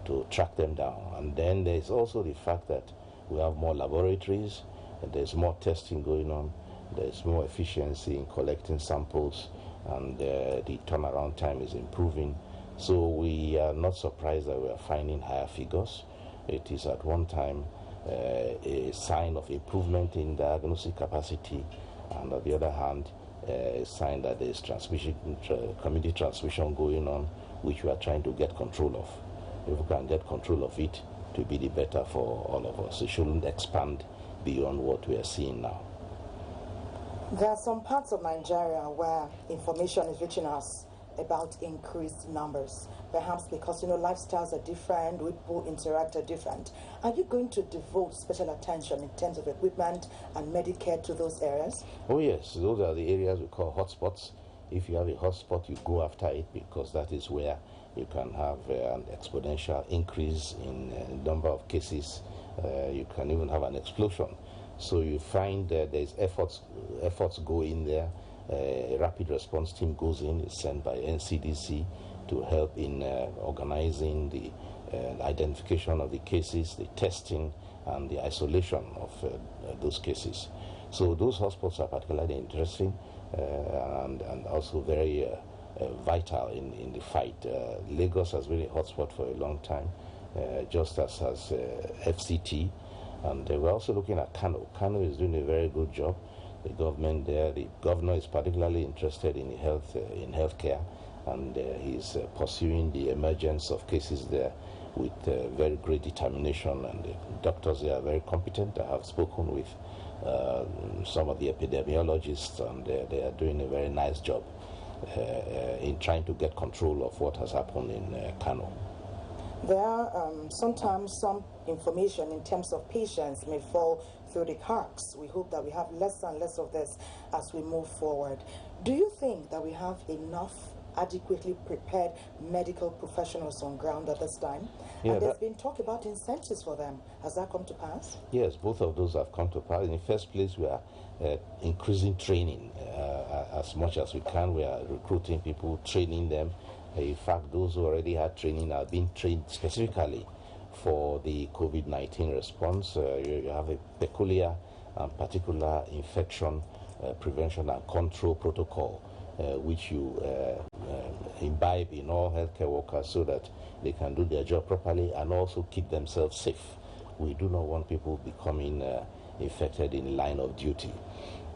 to track them down. And then there's also the fact that we have more laboratories, and there's more testing going on, there's more efficiency in collecting samples, and the turnaround time is improving. So we are not surprised that we are finding higher figures. It is at one time a sign of improvement in diagnostic capacity, and on the other hand, a sign that there is community transmission going on, which we are trying to get control of. If we can get control of it, to be the better for all of us. It shouldn't expand beyond what we are seeing now. There are some parts of Nigeria where information is reaching us about increased numbers, perhaps because lifestyles are different, people interact are different. Are you going to devote special attention in terms of equipment and Medicare to those areas? Oh yes, those are the areas we call hotspots. If you have a hotspot, you go after it, because that is where you can have an exponential increase in number of cases. You can even have an explosion. So you find there's efforts go in there. A rapid response team goes in, is sent by NCDC to help in organizing the identification of the cases, the testing, and the isolation of those cases. So those hotspots are particularly interesting and also very vital in the fight. Lagos has been a hotspot for a long time, just as has FCT, and we're also looking at Kano. Kano is doing a very good job. The government there, the governor is particularly interested in healthcare, and he's pursuing the emergence of cases there with very great determination, and the doctors there are very competent. I have spoken with some of the epidemiologists, and they are doing a very nice job in trying to get control of what has happened in Kano. There are sometimes some information in terms of patients may fall through the cracks. We hope that we have less and less of this as we move forward. Do you think that we have enough adequately prepared medical professionals on ground at this time? Yeah, and there's been talk about incentives for them. Has that come to pass? Yes, both of those have come to pass. In the first place, we are increasing training as much as we can. We are recruiting people, training them. In fact, those who already had training are being trained specifically for the COVID-19 response. You have a peculiar and particular infection prevention and control protocol which you imbibe in all healthcare workers so that they can do their job properly and also keep themselves safe. We do not want people becoming infected in line of duty.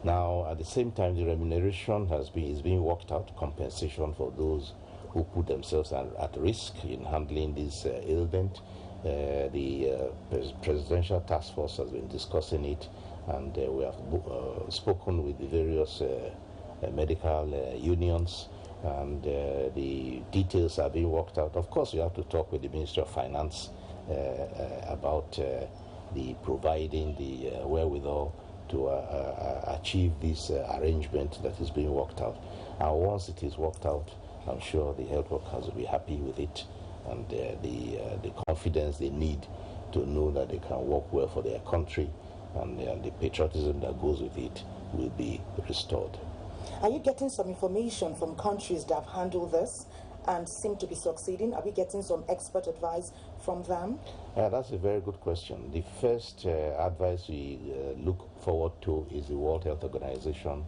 Now, at the same time, the remuneration is being worked out, compensation for those who put themselves at risk in handling this ailment. The Presidential Task Force has been discussing it, and we have spoken with the various medical unions, and the details are being worked out. Of course, you have to talk with the Ministry of Finance about the providing the wherewithal to achieve this arrangement that is being worked out. And once it is worked out, I'm sure the health workers will be happy with it, and the confidence they need to know that they can work well for their country, and the patriotism that goes with it will be restored. Are you getting some information from countries that have handled this and seem to be succeeding? Are we getting some expert advice from them? That's a very good question. The first advice we look forward to is the World Health Organization.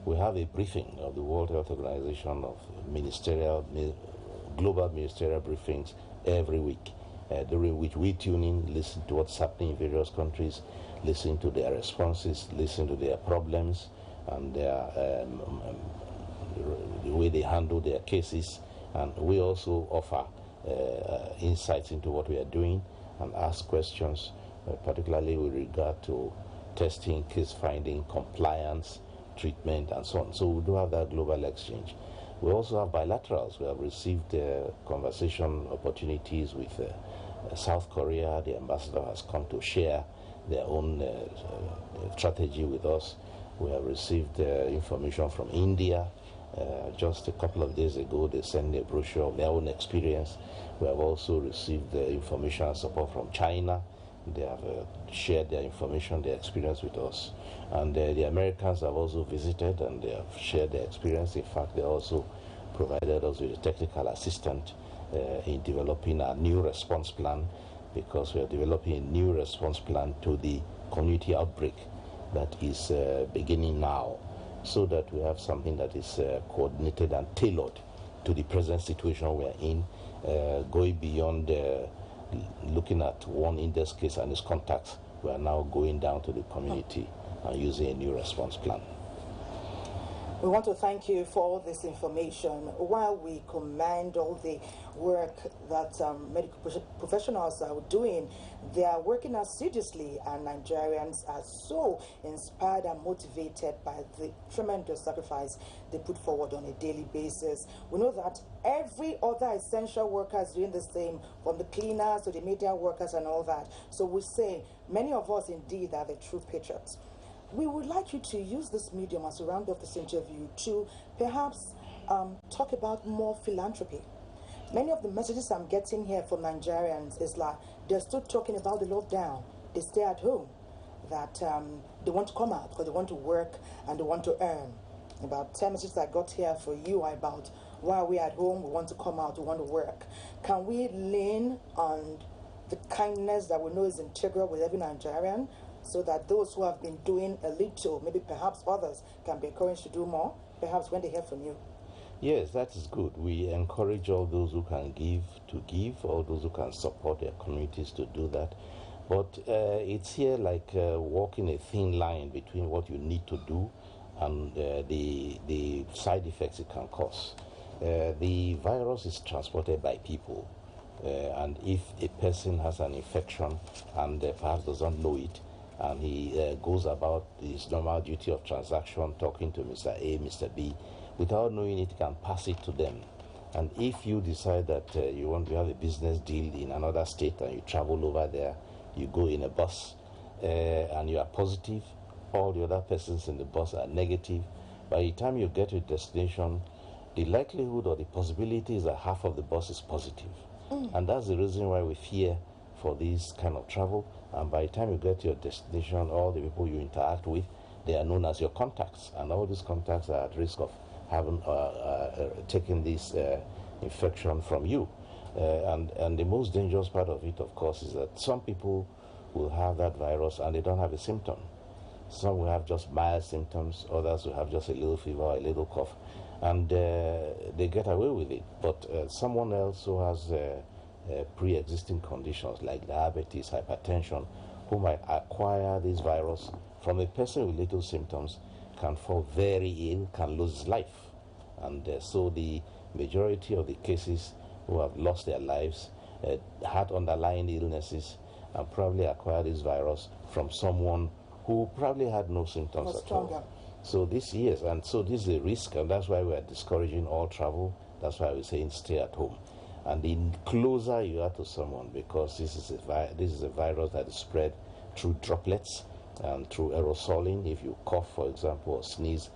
We have a briefing of the World Health Organization of global ministerial briefings every week, during which we tune in, listen to what's happening in various countries, listen to their responses, listen to their problems, and the way they handle their cases. And we also offer insights into what we are doing and ask questions, particularly with regard to testing, case finding, compliance, treatment, and so on. So we do have that global exchange. We also have bilaterals. We have received conversation opportunities with South Korea. The ambassador has come to share their own strategy with us. We have received information from India. Just a couple of days ago, they sent a brochure of their own experience. We have also received information and support from China. They have shared their information, their experience with us. And the Americans have also visited, and they have shared their experience. In fact, they also provided us with a technical assistant in developing a new response plan, because we are developing a new response plan to the community outbreak that is beginning now, so that we have something that is coordinated and tailored to the present situation we are in, going beyond looking at one index case and its contacts. We are now going down to the community and using a new response plan. We want to thank you for all this information. While we commend all the work that medical professionals are doing, they are working assiduously, and Nigerians are so inspired and motivated by the tremendous sacrifice they put forward on a daily basis. We know that every other essential worker is doing the same, from the cleaners to the media workers and all that. So we say many of us indeed are the true patriots. We would like you to use this medium as a round of this interview to perhaps talk about more philanthropy. Many of the messages I'm getting here from Nigerians is like they're still talking about the lockdown. They stay at home, that they want to come out because they want to work and they want to earn. About 10 messages I got here for you are about while we're at home, we want to come out, we want to work. Can we lean on the kindness that we know is integral with every Nigerian, so that those who have been doing a little, maybe perhaps others, can be encouraged to do more, perhaps when they hear from you? Yes, that is good. We encourage all those who can give, all those who can support their communities to do that. But it's here like walking a thin line between what you need to do and the side effects it can cause. The virus is transported by people, and if a person has an infection and perhaps doesn't know it, and he goes about his normal duty of transaction, talking to Mr. A, Mr. B, without knowing it, can pass it to them. And if you decide that you want to have a business deal in another state and you travel over there, you go in a bus and you are positive, all the other persons in the bus are negative, by the time you get to a destination, the likelihood or the possibility is that half of the bus is positive. And that's the reason why we fear for this kind of travel. And by the time you get to your destination, all the people you interact with, they are known as your contacts, and all these contacts are at risk of having taken this infection from you. And the most dangerous part of it, of course, is that some people will have that virus and they don't have a symptom. Some will have just mild symptoms, others will have just a little fever or a little cough, and they get away with it. But someone else who has pre-existing conditions like diabetes, hypertension, who might acquire this virus from a person with little symptoms, can fall very ill, can lose his life. And so the majority of the cases who have lost their lives had underlying illnesses and probably acquired this virus from someone who probably had no symptoms at all. So this is a risk, and that's why we are discouraging all travel. That's why we're saying stay at home. And the closer you are to someone, because this is a virus that is spread through droplets and through aerosoling. If you cough, for example, or sneeze,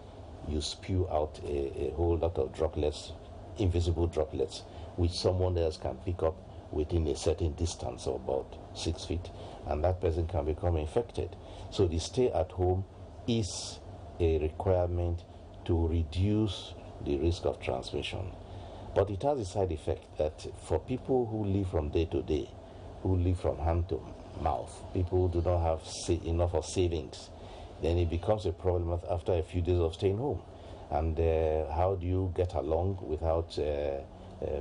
you spew out a whole lot of droplets, invisible droplets, which someone else can pick up within a certain distance of about 6 feet, and that person can become infected. So the stay at home is a requirement to reduce the risk of transmission. But it has a side effect that for people who live from day to day, who live from hand to mouth, people who do not have enough of savings, then it becomes a problem after a few days of staying home. And how do you get along without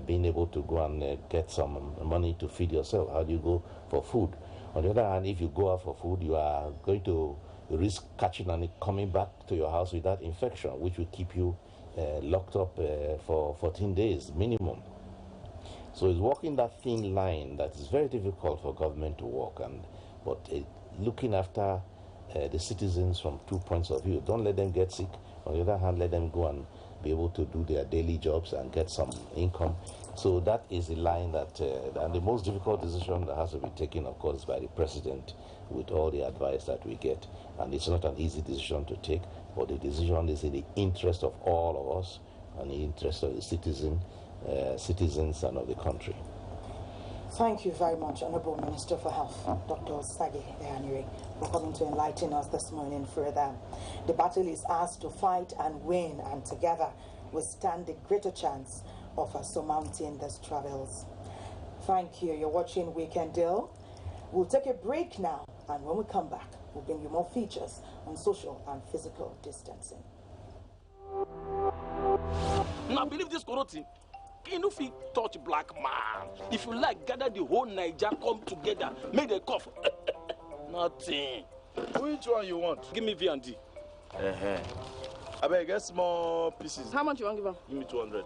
being able to go and get some money to feed yourself? How do you go for food? On the other hand, if you go out for food, you are going to risk catching and coming back to your house with that infection, which will keep you locked up for 14 days minimum. So it's walking that thin line that is very difficult for government to walk, but looking after the citizens from 2 points of view. Don't let them get sick. On the other hand, let them go and be able to do their daily jobs and get some income. So that is the line that, and the most difficult decision that has to be taken, of course, by the president with all the advice that we get. And it's not an easy decision to take, but the decision is in the interest of all of us and the interest of the citizens and of the country. Thank you very much, Honorable Minister for Health, Dr. Sagi Ehanire, for coming to enlighten us this morning further. The battle is ours to fight and win, and together we stand a greater chance of surmounting these troubles. Thank you. You're watching Weekend Deal. We'll take a break now, and when we come back, we'll bring you more features on social and physical distancing. Now, believe this corrupting. You know, if you touch black man, if you like, gather the whole Niger, come together, make a cough. Nothing. Which one you want? Give me V&D. I better get small pieces. How much you want to give her? Give me 200.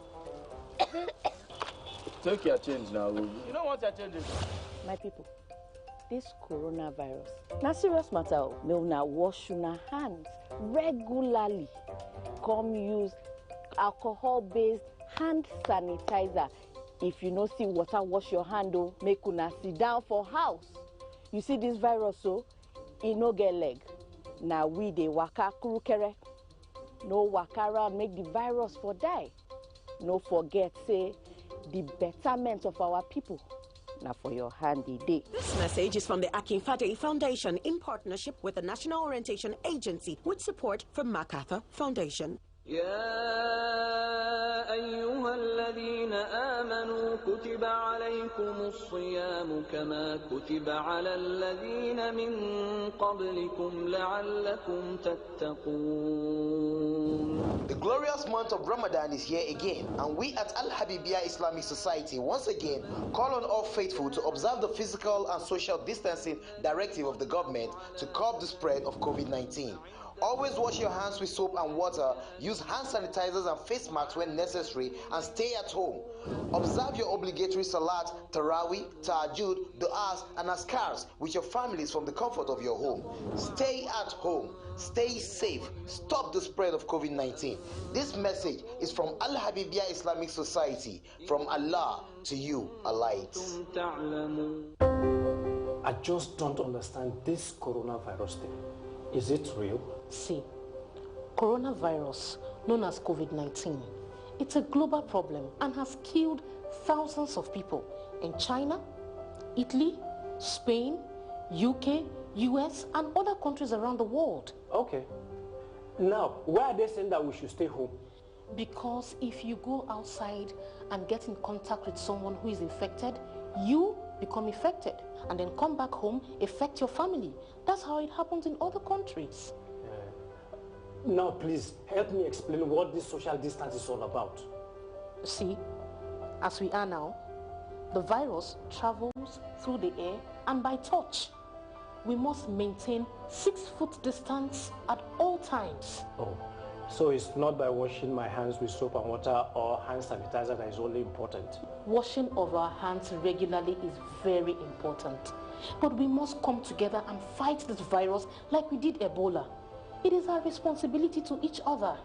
Take your change now. You know what your change is? My people, this coronavirus, na serious matter. May una wash your hands regularly. Come use alcohol-based hand sanitizer. If you no see water, wash your hand. Oh, make una sit down for house. You see this virus, so it no get leg. Now we dey waka kurukere. No waka around, make the virus for die. No forget, say the betterment of our people. Now for your handy day. This message is from the Akinfade Foundation in partnership with the National Orientation Agency with support from MacArthur Foundation. يا أيها الذين آمنوا كتب عليكم الصيام كما كتب على الذين من قبلكم لعلكم تتقون. The glorious month of Ramadan is here again, and we at Al Habibiyah Islamic Society once again call on all faithful to observe the physical and social distancing directive of the government to curb the spread of COVID-19. Always wash your hands with soap and water, use hand sanitizers and face masks when necessary, and stay at home. Observe your obligatory salat, tarawih, tahajjud, du'as, and askars with your families from the comfort of your home. Stay at home, stay safe, stop the spread of COVID-19. This message is from Al Habibiyah Islamic Society, from Allah to you, alight. I just don't understand this coronavirus thing. Is it real? See, coronavirus, known as COVID-19, it's a global problem and has killed thousands of people in China, Italy, Spain, UK, US, and other countries around the world. Okay. Now, why are they saying that we should stay home? Because if you go outside and get in contact with someone who is infected, you become infected and then come back home, affect your family. That's how it happens in other countries. Now, please, help me explain what this social distance is all about. See, as we are now, the virus travels through the air and by touch. We must maintain 6-foot distance at all times. Oh, so it's not by washing my hands with soap and water or hand sanitizer that is only important? Washing of our hands regularly is very important. But we must come together and fight this virus like we did Ebola. It is our responsibility to each other.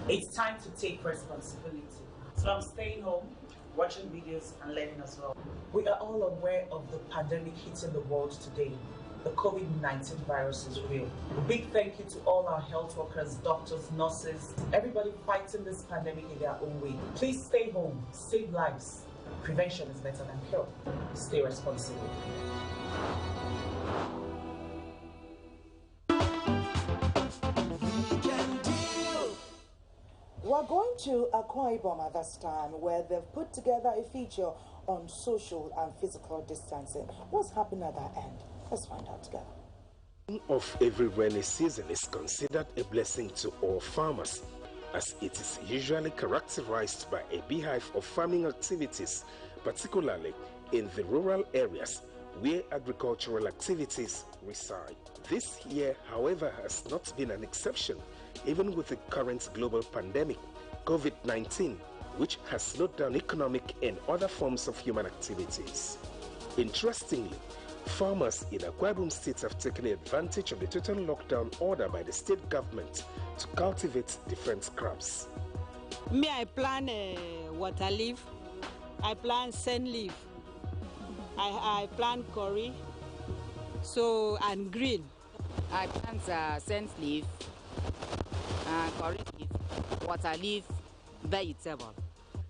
It's time to take responsibility. So I'm staying home, watching videos and learning as well. We are all aware of the pandemic hitting the world today. The COVID-19 virus is real. A big thank you to all our health workers, doctors, nurses, everybody fighting this pandemic in their own way. Please stay home, save lives. Prevention is better than cure. Stay responsible. We're going to Akwa Ibom at this time, where they've put together a feature on social and physical distancing. What's happening at that end? Let's find out together. Of every rainy season is considered a blessing to all farmers, as it is usually characterized by a beehive of farming activities, particularly in the rural areas where agricultural activities reside. This year, however, has not been an exception, even with the current global pandemic, COVID-19, which has slowed down economic and other forms of human activities. Interestingly, farmers in Akwa Ibom State have taken advantage of the total lockdown order by the state government to cultivate different crops. Me, I plant water leaf, I plant sand leaf, I plant curry, so and green. I plant sand leaf, curry leaf, water leaf, vegetable.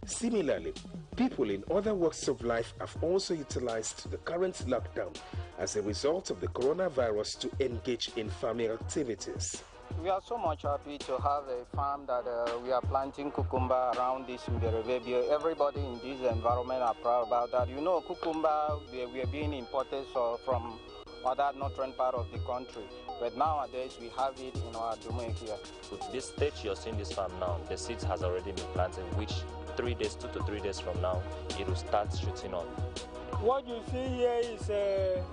Similarly, people in other walks of life have also utilized the current lockdown as a result of the coronavirus to engage in farming activities. We are so much happy to have a farm that we are planting cucumber around this Mberebe. Everybody in this environment are proud about that. You know, cucumber, we are being imported from other northern part of the country. But nowadays, we have it in our domain here. With this stage you're seeing this farm now, the seeds has already been planted, which 3 days, 2 to 3 days from now, it will start shooting up. What you see here is a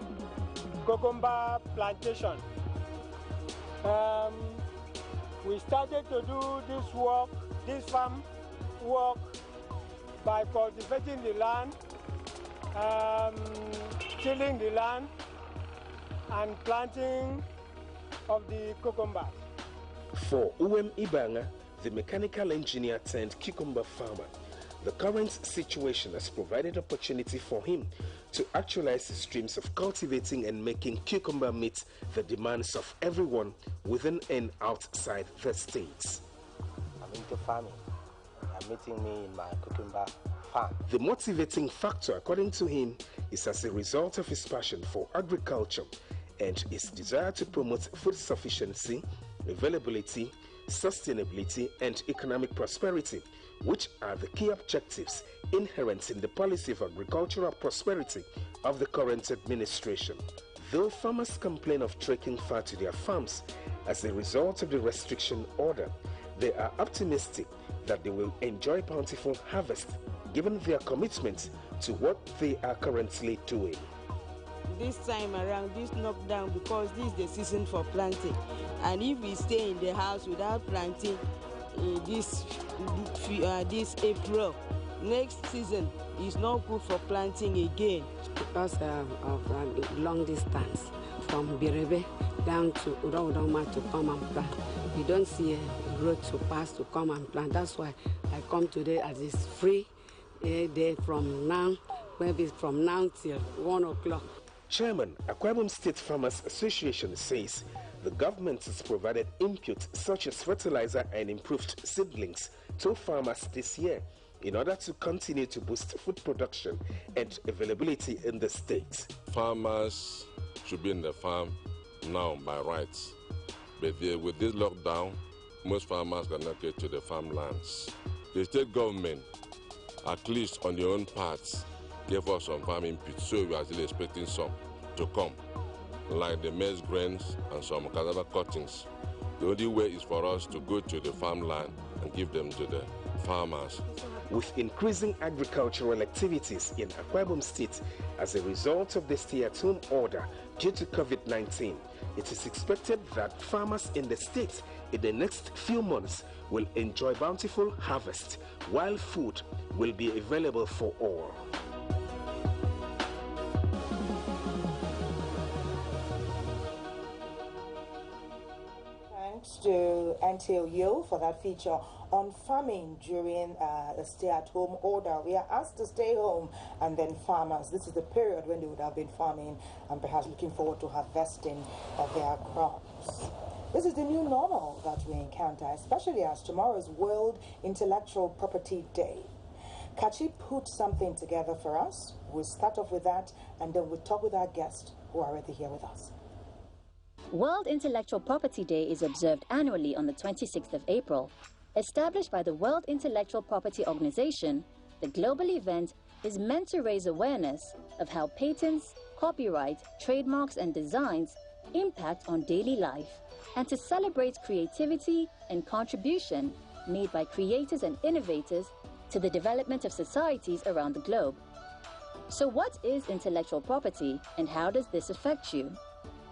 cucumber plantation. We started to do this farm work, by cultivating the land, tilling the land, and planting of the cucumbers. For UM Ibanga, the mechanical engineer turned cucumber farmer, the current situation has provided opportunity for him to actualize his dreams of cultivating and making cucumber meet the demands of everyone within and outside the states. I'm into farming. I'm meeting me in my cucumber farm. The motivating factor, according to him, is as a result of his passion for agriculture and his desire to promote food sufficiency, availability, sustainability, and economic prosperity, which are the key objectives inherent in the policy of agricultural prosperity of the current administration. Though farmers complain of trekking far to their farms as a result of the restriction order, they are optimistic that they will enjoy bountiful harvest given their commitment to what they are currently doing. This time around, this knockdown, because this is the season for planting, and if we stay in the house without planting this April, next season is not good for planting again. Because of long distance from Birebe down to Urodoma to come and plant, we don't see a road to pass to come and plant. That's why I come today as it's free day from now, maybe from now till 1 o'clock. Chairman, Akwa Ibom State Farmers Association says the government has provided input such as fertilizer and improved seedlings to farmers this year in order to continue to boost food production and availability in the state. Farmers should be in the farm now by rights, but with this lockdown, most farmers cannot get to the farmlands. The state government, at least on their own parts, gave us some farm input, so we are still expecting some to come, like the maize grains and some cassava cuttings. The only way is for us to go to the farmland and give them to the farmers. With increasing agricultural activities in Akwa Ibom State as a result of the stay-at-home order due to COVID-19, it is expected that farmers in the state in the next few months will enjoy bountiful harvest, while food will be available for all. Thanks to NTA2 for that feature on farming during the stay-at-home order. We are asked to stay home, and then farmers, this is the period when they would have been farming and perhaps looking forward to harvesting of their crops. This is the new normal that we encounter, especially as tomorrow is World Intellectual Property Day. Kachi put something together for us. We'll start off with that, and then we'll talk with our guests who are already here with us. World Intellectual Property Day is observed annually on the 26th of April. Established by the World Intellectual Property Organization, the global event is meant to raise awareness of how patents, copyright, trademarks, and designs impact on daily life, and to celebrate creativity and contribution made by creators and innovators to the development of societies around the globe. So what is intellectual property, and how does this affect you?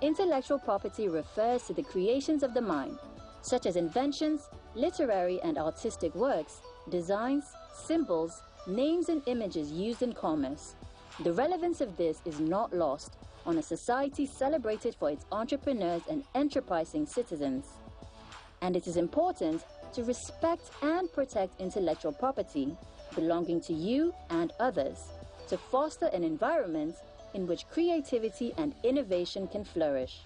Intellectual property refers to the creations of the mind, such as inventions, literary and artistic works, designs, symbols, names and images used in commerce. The relevance of this is not lost on a society celebrated for its entrepreneurs and enterprising citizens. And it is important to respect and protect intellectual property belonging to you and others, to foster an environment in which creativity and innovation can flourish.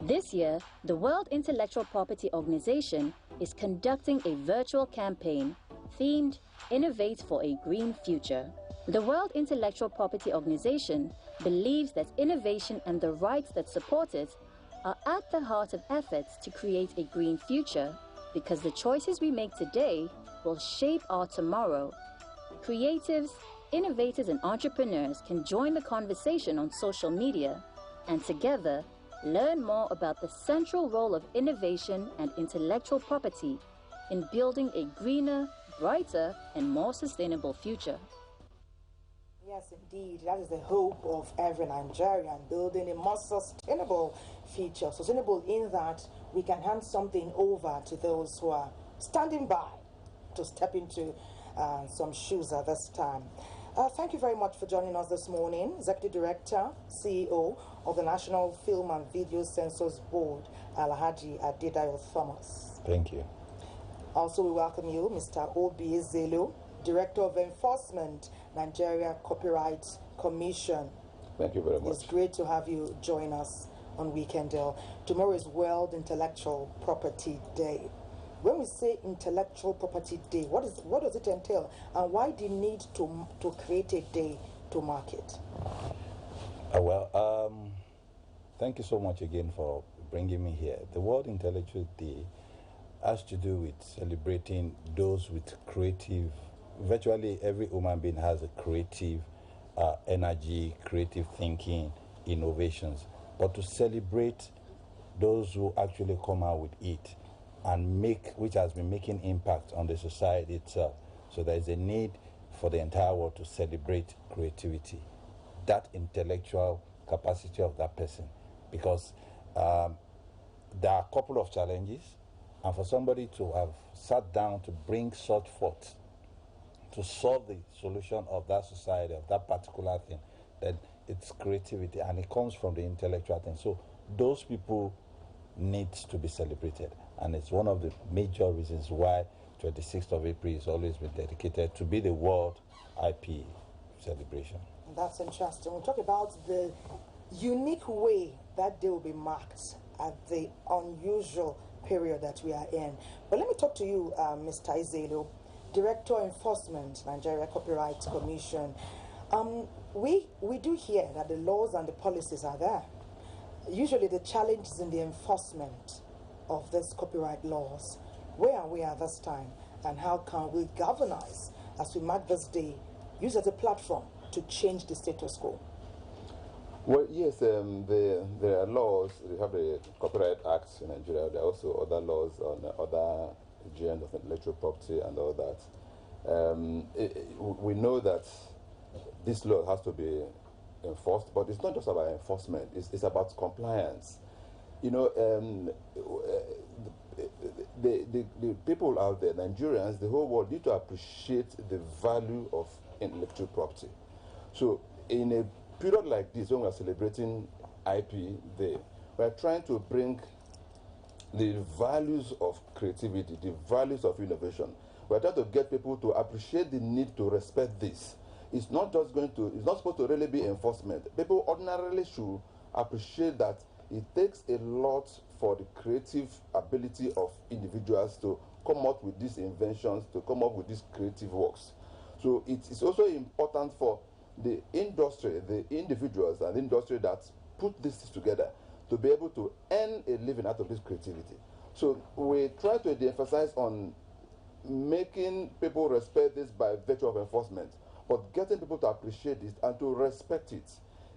This year, the World Intellectual Property Organization is conducting a virtual campaign themed Innovate for a Green Future. The World Intellectual Property Organization believes that innovation and the rights that support it are at the heart of efforts to create a green future, because the choices we make today will shape our tomorrow. Creatives, innovators, and entrepreneurs can join the conversation on social media and together learn more about the central role of innovation and intellectual property in building a greener, brighter and more sustainable future. Yes, indeed. That is the hope of every Nigerian, building a more sustainable future. Sustainable in that we can hand something over to those who are standing by to step into some shoes at this time. Thank you very much for joining us this morning. Executive Director, CEO of the National Film and Video Censors Board, Alhaji Adedayo Thomas. Thank you. Also, we welcome you, Mr. Obi Ezelo, Director of Enforcement, Nigeria Copyright Commission. Thank you very much. It's great to have you join us on Weekend Deal. Tomorrow is World Intellectual Property Day. When we say Intellectual Property Day, what does it entail? And why do you need to create a day to mark it? Thank you so much again for bringing me here. The World Intellectual Day has to do with celebrating those with creative. Virtually every human being has a creative energy, creative thinking, innovations. But to celebrate those who actually come out with it and which has been making impact on the society itself. So there is a need for the entire world to celebrate creativity, that intellectual capacity of that person, because there are a couple of challenges, and for somebody to have sat down to bring such forth to solve the solution of that society, of that particular thing, then it's creativity, and it comes from the intellectual thing. So those people need to be celebrated, and it's one of the major reasons why 26th of April has always been dedicated to be the World IP celebration. That's interesting. We'll talk about the unique way that day will be marked at the unusual period that we are in. But let me talk to you, Mr. Ezelo, Director Enforcement, Nigeria Copyright Commission. We do hear that the laws and the policies are there. Usually the challenge is in the enforcement of these copyright laws. Where are we at this time, and how can we galvanize as we mark this day, use as a platform to change the status quo? Well, yes, there are laws. We have the Copyright Act in Nigeria. There are also other laws on other genres of intellectual property and all that. We know that this law has to be enforced, but it's not just about enforcement. It's about compliance. You know, the people out there, Nigerians, the whole world, need to appreciate the value of intellectual property. So in a period like this, when we're celebrating IP Day, we're trying to bring the values of creativity, the values of innovation. We're trying to get people to appreciate the need to respect this. It's not just it's not supposed to really be enforcement. People ordinarily should appreciate that it takes a lot for the creative ability of individuals to come up with these inventions, to come up with these creative works. So it's also important for the industry, the individuals and the industry that put this together to be able to earn a living out of this creativity. So we try to de-emphasize on making people respect this by virtue of enforcement, but getting people to appreciate it and to respect it.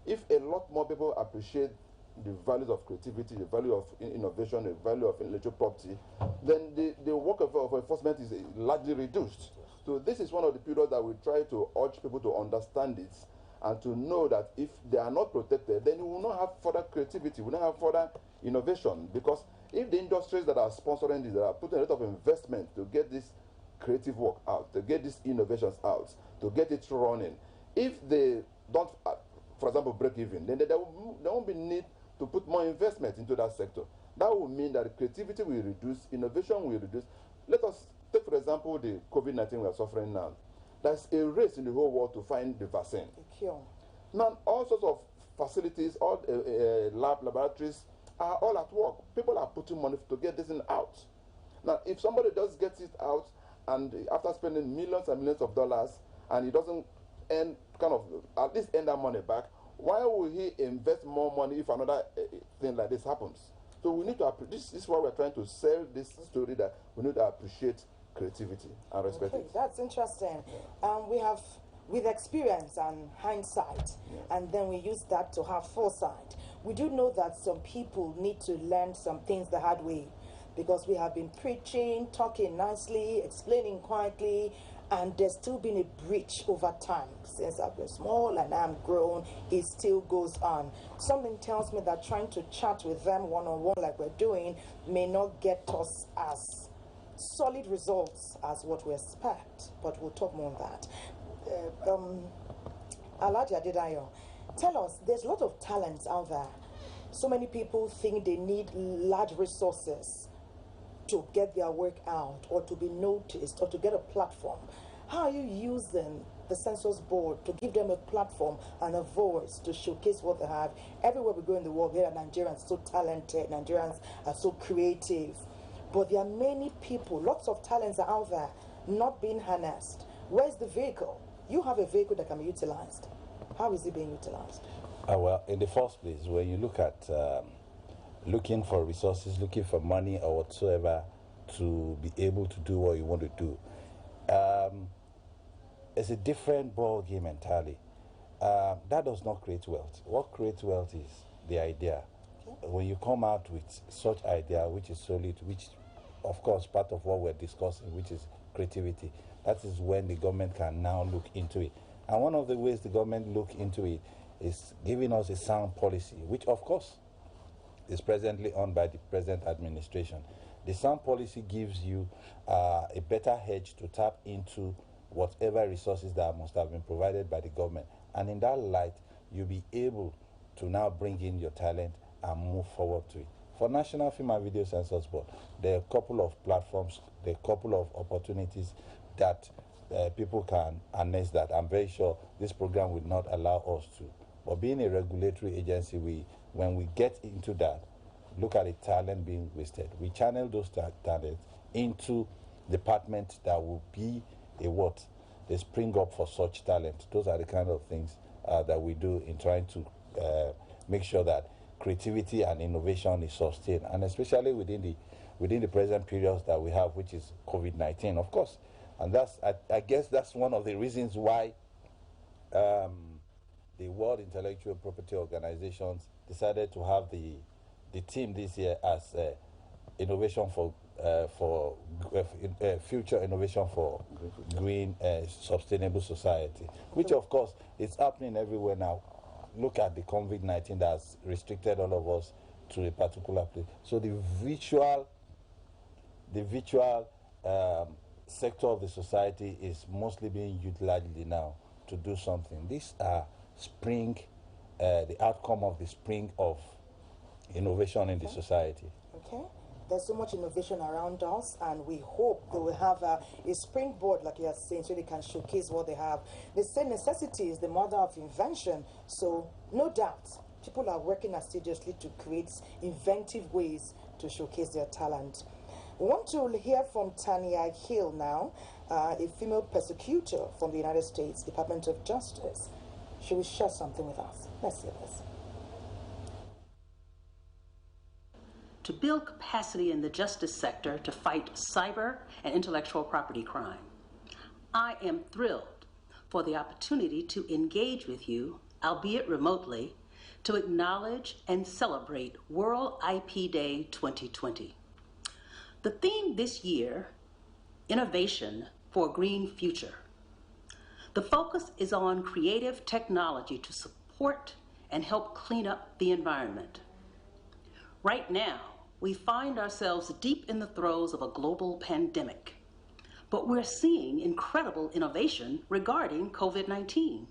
If a lot more people appreciate the values of creativity, the value of innovation, the value of intellectual property, then the work of enforcement is largely reduced. So this is one of the periods that we try to urge people to understand it and to know that if they are not protected, then we will not have further creativity, we will not have further innovation. Because if the industries that are sponsoring this, that are putting a lot of investment to get this creative work out, to get these innovations out, to get it running, if they don't, for example, break even, then there won't be need to put more investment into that sector. That will mean that creativity will reduce, innovation will reduce. Let us take, for example, the COVID-19 we are suffering now. There's a race in the whole world to find the vaccine. A cure. Now, all sorts of facilities, all laboratories are all at work. People are putting money to get this thing out. Now, if somebody does get it out, and after spending millions and millions of dollars, and he doesn't earn, at least earn that money back, why will he invest more money if another thing like this happens? So we need to, this is why we're trying to sell this story, that we need to appreciate creativity and respect it. That's interesting. We have, with experience and hindsight, and then we use that to have foresight. We do know that some people need to learn some things the hard way. because we have been preaching, talking nicely, explaining quietly, and there's still been a breach over time. Since I've been small and I'm grown, it still goes on. Something tells me that trying to chat with them one-on-one like we're doing may not get us as solid results as what we expect, but we'll talk more on that. Alhaji Adedayo, tell us, there's a lot of talents out there. So many people think they need large resources to get their work out or to be noticed or to get a platform. How are you using the census board to give them a platform and a voice to showcase what they have? Everywhere we go in the world, here are Nigerians so talented, Nigerians are so creative, but there are many people, lots of talents are out there not being harnessed. Where's the vehicle? You have a vehicle that can be utilized. How is it being utilized? Well, in the first place, when you look at looking for resources, looking for money or whatsoever to be able to do what you want to do, it's a different ball game entirely. That does not create wealth. What creates wealth is the idea. Okay. When you come out with such idea, which is solid, which of course part of what we're discussing, which is creativity, that is when the government can now look into it. And one of the ways the government look into it is giving us a sound policy, which of course is presently owned by the present administration. The sound policy gives you a better hedge to tap into whatever resources that must have been provided by the government. And in that light, you'll be able to now bring in your talent and move forward to it. For National Film and Video Census Board, there are a couple of platforms, there are a couple of opportunities that people can harness that. I'm very sure this program will not allow us to. But being a regulatory agency, when we get into that, look at the talent being wasted. We channel those talents into departments that will be a spring up for such talent. Those are the kind of things that we do in trying to make sure that creativity and innovation is sustained, and especially within the present periods that we have, which is COVID-19, of course. And that's, I guess that's one of the reasons why the World Intellectual Property Organizations decided to have the theme this year as innovation for future innovation for green sustainable society, which of course is happening everywhere now. Look at the COVID-19 that's restricted all of us to a particular place. So the virtual sector of the society is mostly being utilized now to do something. These are the outcome of the spring of innovation in the society. Okay. There's so much innovation around us, and we hope they will have a springboard, like you are saying, so they can showcase what they have. They say necessity is the mother of invention, so no doubt people are working assiduously to create inventive ways to showcase their talent. We want to hear from Tanya Hill now, a female persecutor from the United States Department of Justice. She will share something with us. Let's hear this. To build capacity in the justice sector to fight cyber and intellectual property crime. I am thrilled for the opportunity to engage with you, albeit remotely, to acknowledge and celebrate World IP Day 2020. The theme this year, Innovation for a Green Future. The focus is on creative technology to support and help clean up the environment. Right now, we find ourselves deep in the throes of a global pandemic, but we're seeing incredible innovation regarding COVID-19.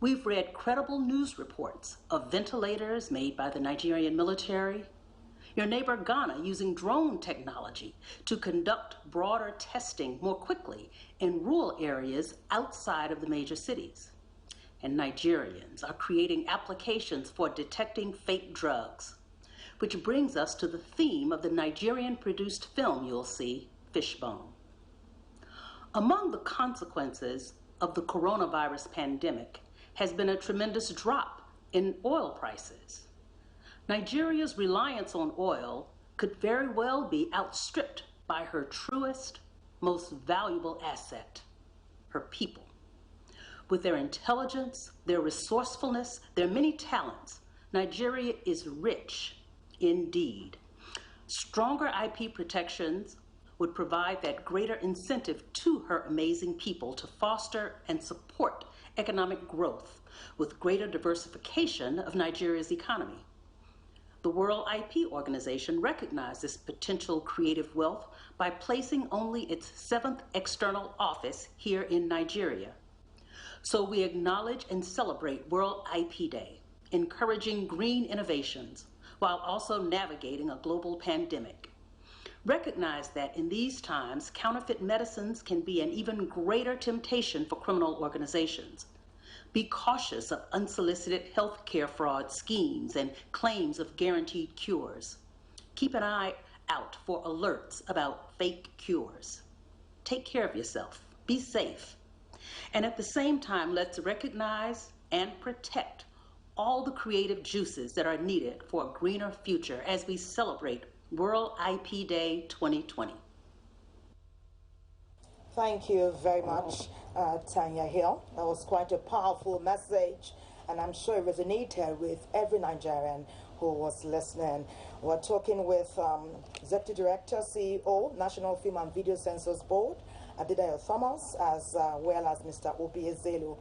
We've read credible news reports of ventilators made by the Nigerian military, your neighbor Ghana using drone technology to conduct broader testing more quickly in rural areas outside of the major cities. And Nigerians are creating applications for detecting fake drugs, which brings us to the theme of the Nigerian-produced film you'll see, Fishbone. Among the consequences of the coronavirus pandemic has been a tremendous drop in oil prices. Nigeria's reliance on oil could very well be outstripped by her truest, most valuable asset, her people. With their intelligence, their resourcefulness, their many talents, Nigeria is rich indeed. Stronger IP protections would provide that greater incentive to her amazing people to foster and support economic growth with greater diversification of Nigeria's economy. The World IP Organization recognized this potential creative wealth by placing only its 7th external office here in Nigeria. So we acknowledge and celebrate World IP Day, encouraging green innovations while also navigating a global pandemic. Recognize that in these times, counterfeit medicines can be an even greater temptation for criminal organizations. Be cautious of unsolicited healthcare fraud schemes and claims of guaranteed cures. Keep an eye out for alerts about fake cures. Take care of yourself. Be safe. And at the same time, let's recognize and protect all the creative juices that are needed for a greener future as we celebrate World IP Day 2020. Thank you very much, Tanya Hill. That was quite a powerful message, and I'm sure it resonated with every Nigerian who was listening. We're talking with Executive Director, CEO, National Film and Video Censors Board, Adedayo Thomas, as well as Mr. Obi Ezelu,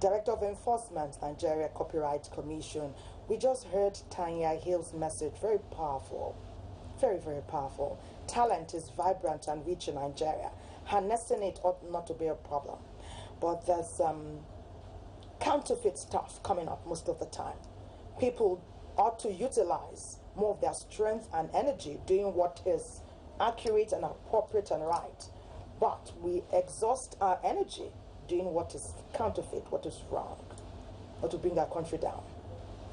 Director of Enforcement, Nigeria Copyright Commission. We just heard Tanya Hill's message, very powerful, very, very powerful. Talent is vibrant and rich in Nigeria. Harnessing it ought not to be a problem. But there's counterfeit stuff coming up most of the time. People ought to utilize more of their strength and energy doing what is accurate and appropriate and right. But we exhaust our energy doing what is counterfeit, what is wrong, or to bring our country down.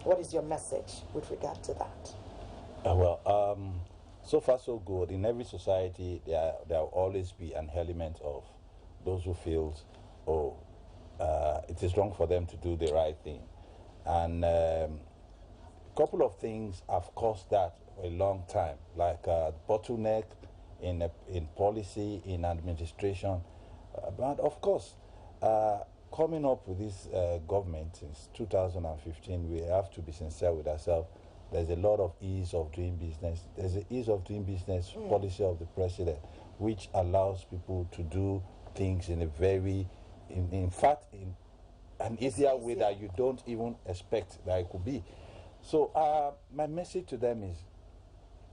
What is your message with regard to that? So far so good. In every society, there will always be an element of those who feel, it is wrong for them to do the right thing. And a couple of things have caused that for a long time, like bottleneck in policy, in administration. But of course, coming up with this government since 2015, we have to be sincere with ourselves. There's a lot of ease of doing business. There's an ease of doing business policy of the president, which allows people to do things in a very, in fact, in an easier way that you don't even expect that it could be. So my message to them is,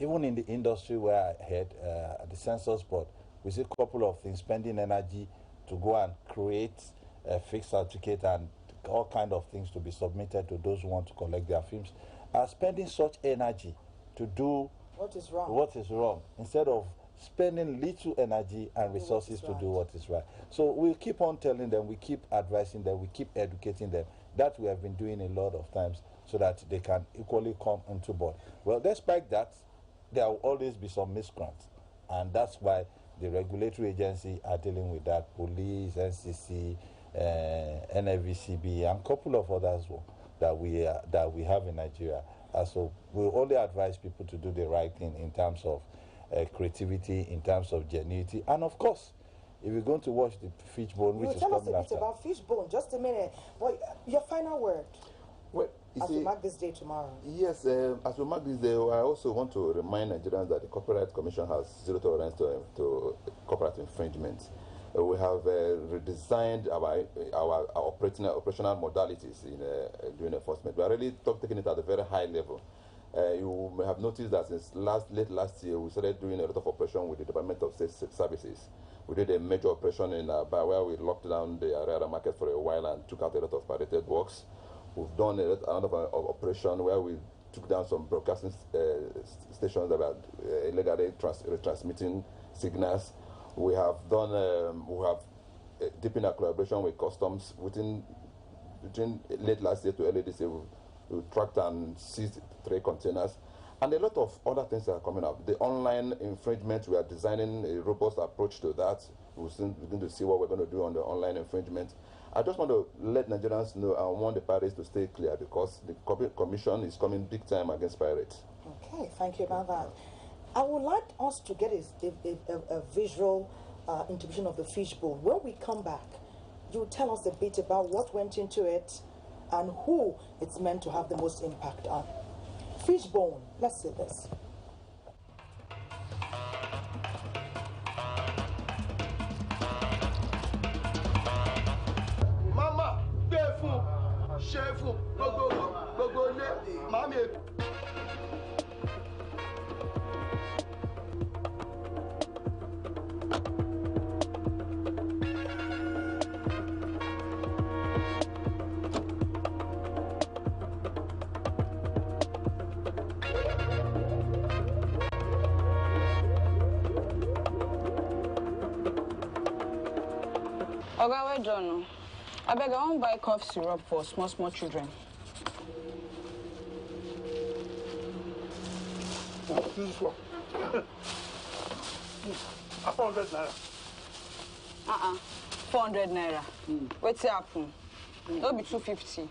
even in the industry where I head, at the Census Board, we see a couple of things, spending energy to go and create a fixed certificate and all kind of things to be submitted to those who want to collect their films, are spending such energy to do what is wrong instead of spending little energy and resources to do what is right. So we'll keep on telling them, we keep advising them, we keep educating them. That we have been doing a lot of times so that they can equally come into board. Well, despite that, there will always be some miscreants, and that's why the regulatory agency are dealing with that, police, NCC, NFVCB, and a couple of others that we have in Nigeria. So we only advise people to do the right thing in terms of creativity, in terms of genuinity, and of course, if you're going to watch the Fishbone, which is coming after. Tell us a bit about Fishbone, just a minute. But your final word. Well, as we mark this day tomorrow. Yes, as we mark this day, I also want to remind Nigerians that the Copyright Commission has zero tolerance to copyright infringement. We have redesigned our operational modalities in doing enforcement. We are really taking it at a very high level. You may have noticed that since late last year, we started doing a lot of operation with the Department of State Services. We did a major operation in where we locked down the Ariara market for a while and took out a lot of pirated works. We've done another operation where we took down some broadcasting stations that were illegally transmitting signals. We have done, deepened our collaboration with customs. Between late last year to early this year, we tracked and seized 3 containers. And a lot of other things are coming up. The online infringement, we are designing a robust approach to that. We'll soon begin to see what we're going to do on the online infringement. I just want to let Nigerians know I want the pirates to stay clear because the Commission is coming big time against pirates. Okay, thank you about that. I would like us to get a visual interpretation of the Fishbone. When we come back, you tell us a bit about what went into it and who it's meant to have the most impact on. Fishbone. Let's see this. Mama, Befu, Shefu, Gogo, Mami. Oga, well done. I beg, I won't buy cough syrup for small children. This is for 400 naira. 400 naira. What's happen? That'll be 250.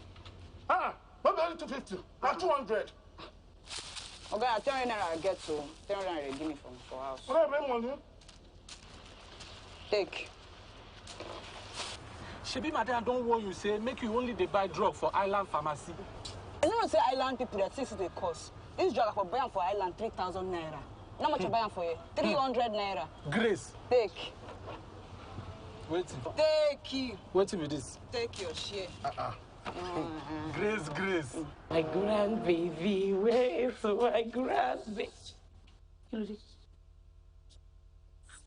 Not only 250, not 200. Okay, 300 naira I get to 300 naira give me for house. What I bring money? Take. Shebi madam don't warn you say make you only dey buy drug for island pharmacy. I don't say island people that things they cost. This drug for buying for island 3,000 naira. How much you buying for you? 300 naira. Grace. Take. Waiting. Take you. Waiting with this. Take your share. Grace. My grandbaby, where is my grandbaby?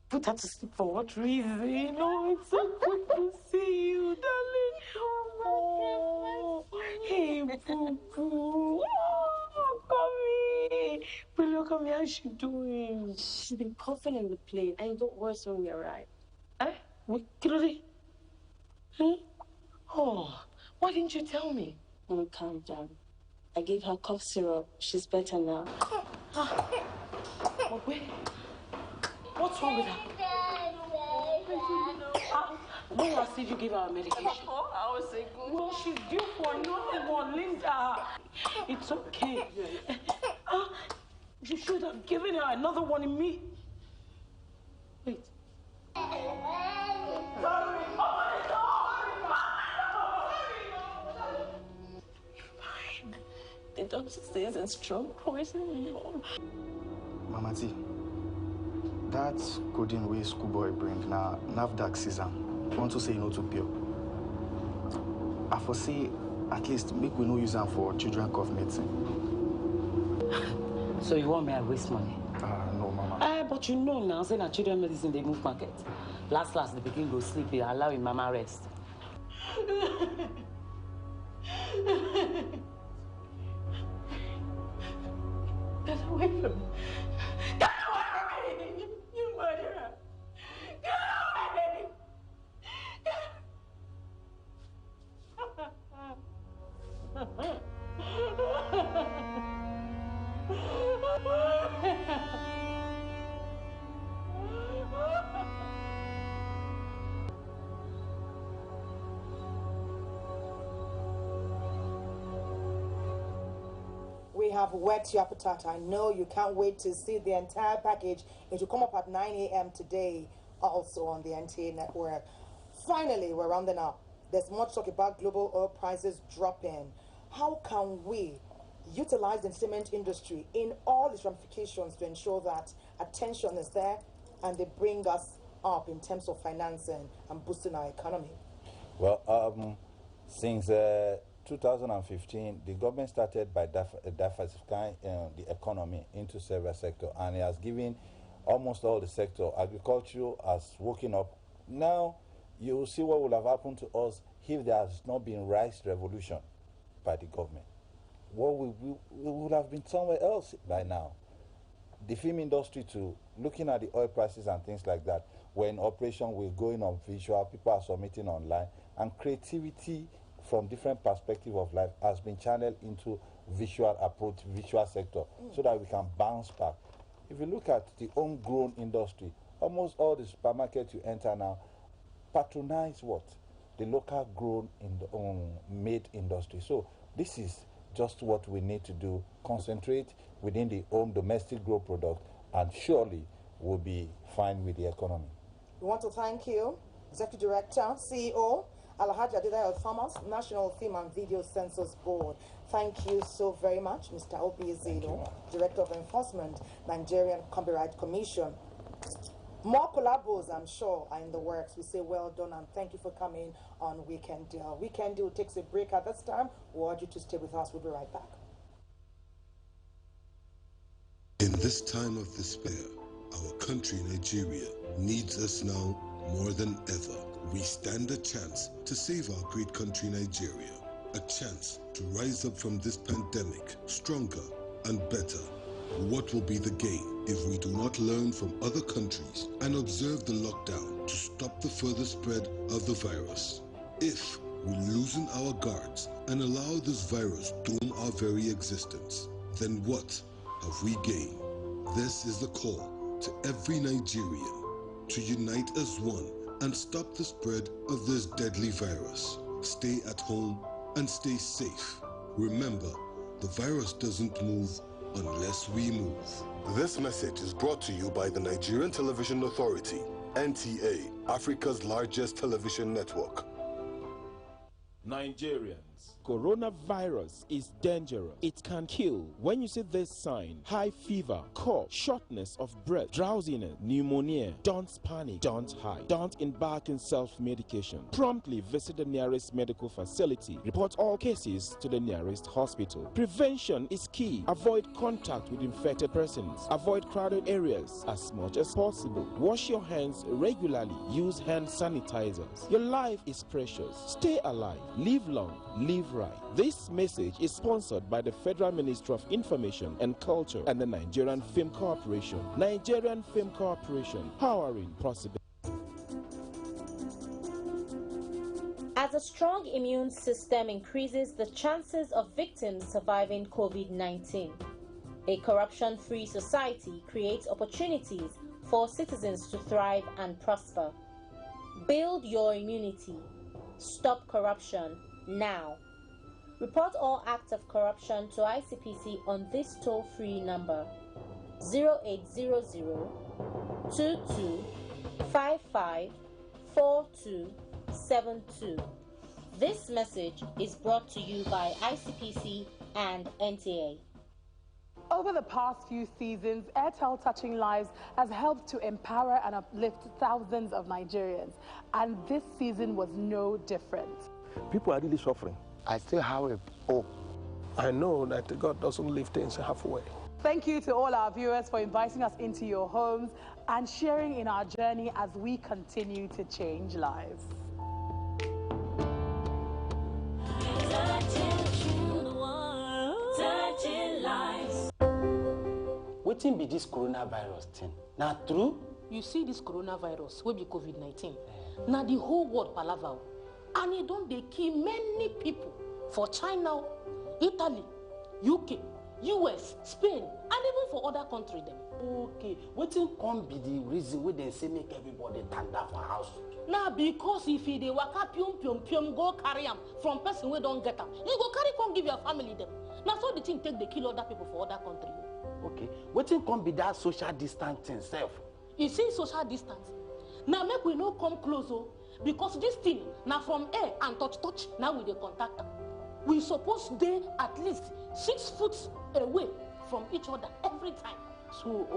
Put her to sleep for what reason? Oh, it's so good to see you, darling. Oh, hey, boo-boo. Oh, come here. But look at me, how's she doing? She's been coughing in the plane, and it got worse when we arrived. Eh? What, Kirori? Oh, why didn't you tell me? Oh, calm down. I gave her cough syrup. She's better now. Oh, wait. What's wrong with her? When last did you give her medication? I was sick. Well, she's due for another one, Linda. It's okay. You should have given her another one in me. Wait. The doctor says it's strong poison. Mama T, that codeine way schoolboy bring now NAFDAC season. Want to say no to pure. I foresee at least make we no use them for children cough medicine. So you want me to waste money? No, Mama. But you know now, say that children medicine they move market. Last, the begin go sleep, they allow him mama rest. Get away from me. Get away from me! You murderer! Get away! We have whet your appetite. I know you can't wait to see the entire package. It will come up at 9 a.m. today, also on the NTA network. Finally, we're rounding up. There's much talk about global oil prices dropping. How can we utilize the cement industry in all its ramifications to ensure that attention is there and they bring us up in terms of financing and boosting our economy? Well, since 2015, the government started by diversifying the economy into several sectors, and it has given almost all the sector. Agriculture has woken up. Now, you will see what will have happened to us if there has not been rice revolution by the government. Well, we would have been somewhere else by now. The film industry too, looking at the oil prices and things like that, when operation we're going on visual, people are submitting online, and creativity from different perspectives of life has been channeled into visual approach, visual sector, so that we can bounce back. If you look at the homegrown industry, almost all the supermarkets you enter now patronize what? The local grown in the made industry. So this is just what we need to do, concentrate within the home domestic grow product, and surely we'll be fine with the economy. We want to thank you, Executive Director, CEO, Alhaji Adedayo Thomas, National Film and Video Censors Board. Thank you so very much, Mr. Obi Zeno, Director of Enforcement, Nigerian Copyright Commission. More collabos, I'm sure, are in the works. We say well done and thank you for coming on Weekend Deal. Weekend Deal takes a break at this time. We urge you to stay with us. We'll be right back. In this time of despair, our country, Nigeria, needs us now more than ever. We stand a chance to save our great country, Nigeria. A chance to rise up from this pandemic stronger and better. What will be the gain if we do not learn from other countries and observe the lockdown to stop the further spread of the virus? If we loosen our guards and allow this virus to doom our very existence, then what have we gained? This is the call to every Nigerian to unite as one and stop the spread of this deadly virus. Stay at home and stay safe. Remember, the virus doesn't move unless we move. This message is brought to you by the Nigerian Television Authority, NTA, Africa's largest television network. Nigerians, coronavirus is dangerous. It can kill. When you see this sign, high fever, cough, shortness of breath, drowsiness, pneumonia, don't panic, don't hide, don't embark in self-medication. Promptly visit the nearest medical facility. Report all cases to the nearest hospital. Prevention is key. Avoid contact with infected persons. Avoid crowded areas as much as possible. Wash your hands regularly. Use hand sanitizers. Your life is precious. Stay alive. Live long, live right. This message is sponsored by the Federal Ministry of Information and Culture and the Nigerian Film Corporation. Nigerian Film Corporation, powering possibility. As a strong immune system increases the chances of victims surviving COVID-19, a corruption-free society creates opportunities for citizens to thrive and prosper. Build your immunity. Stop corruption now. Report all acts of corruption to ICPC on this toll-free number 0800 2255 4272. This message is brought to you by ICPC and NTA. Over the past few seasons, Airtel Touching Lives has helped to empower and uplift thousands of Nigerians, and this season was no different. People are really suffering. I still have a hope. I know that God doesn't leave things halfway. Thank you to all our viewers for inviting us into your homes and sharing in our journey as we continue to change lives. Wetin be this coronavirus thing? Na true? You see this coronavirus wey be COVID-19. Na the whole world palava, and e don dey kill many people for China, Italy, UK, US, Spain, and even for other countries dem. Okay, wetin come be the reason wey dem say make everybody tanda for house? Na because if e dey waka pium go carry am from person wey don get am, you go carry come give your family dem. Na so the thing take dey kill other people for other countries. Okay, wetin come be that social distancing sef? You see social distance? Now make we no come close because this thing na from air and touch now we dey contact am. We suppose dey at least 6 foot away from each other every time. So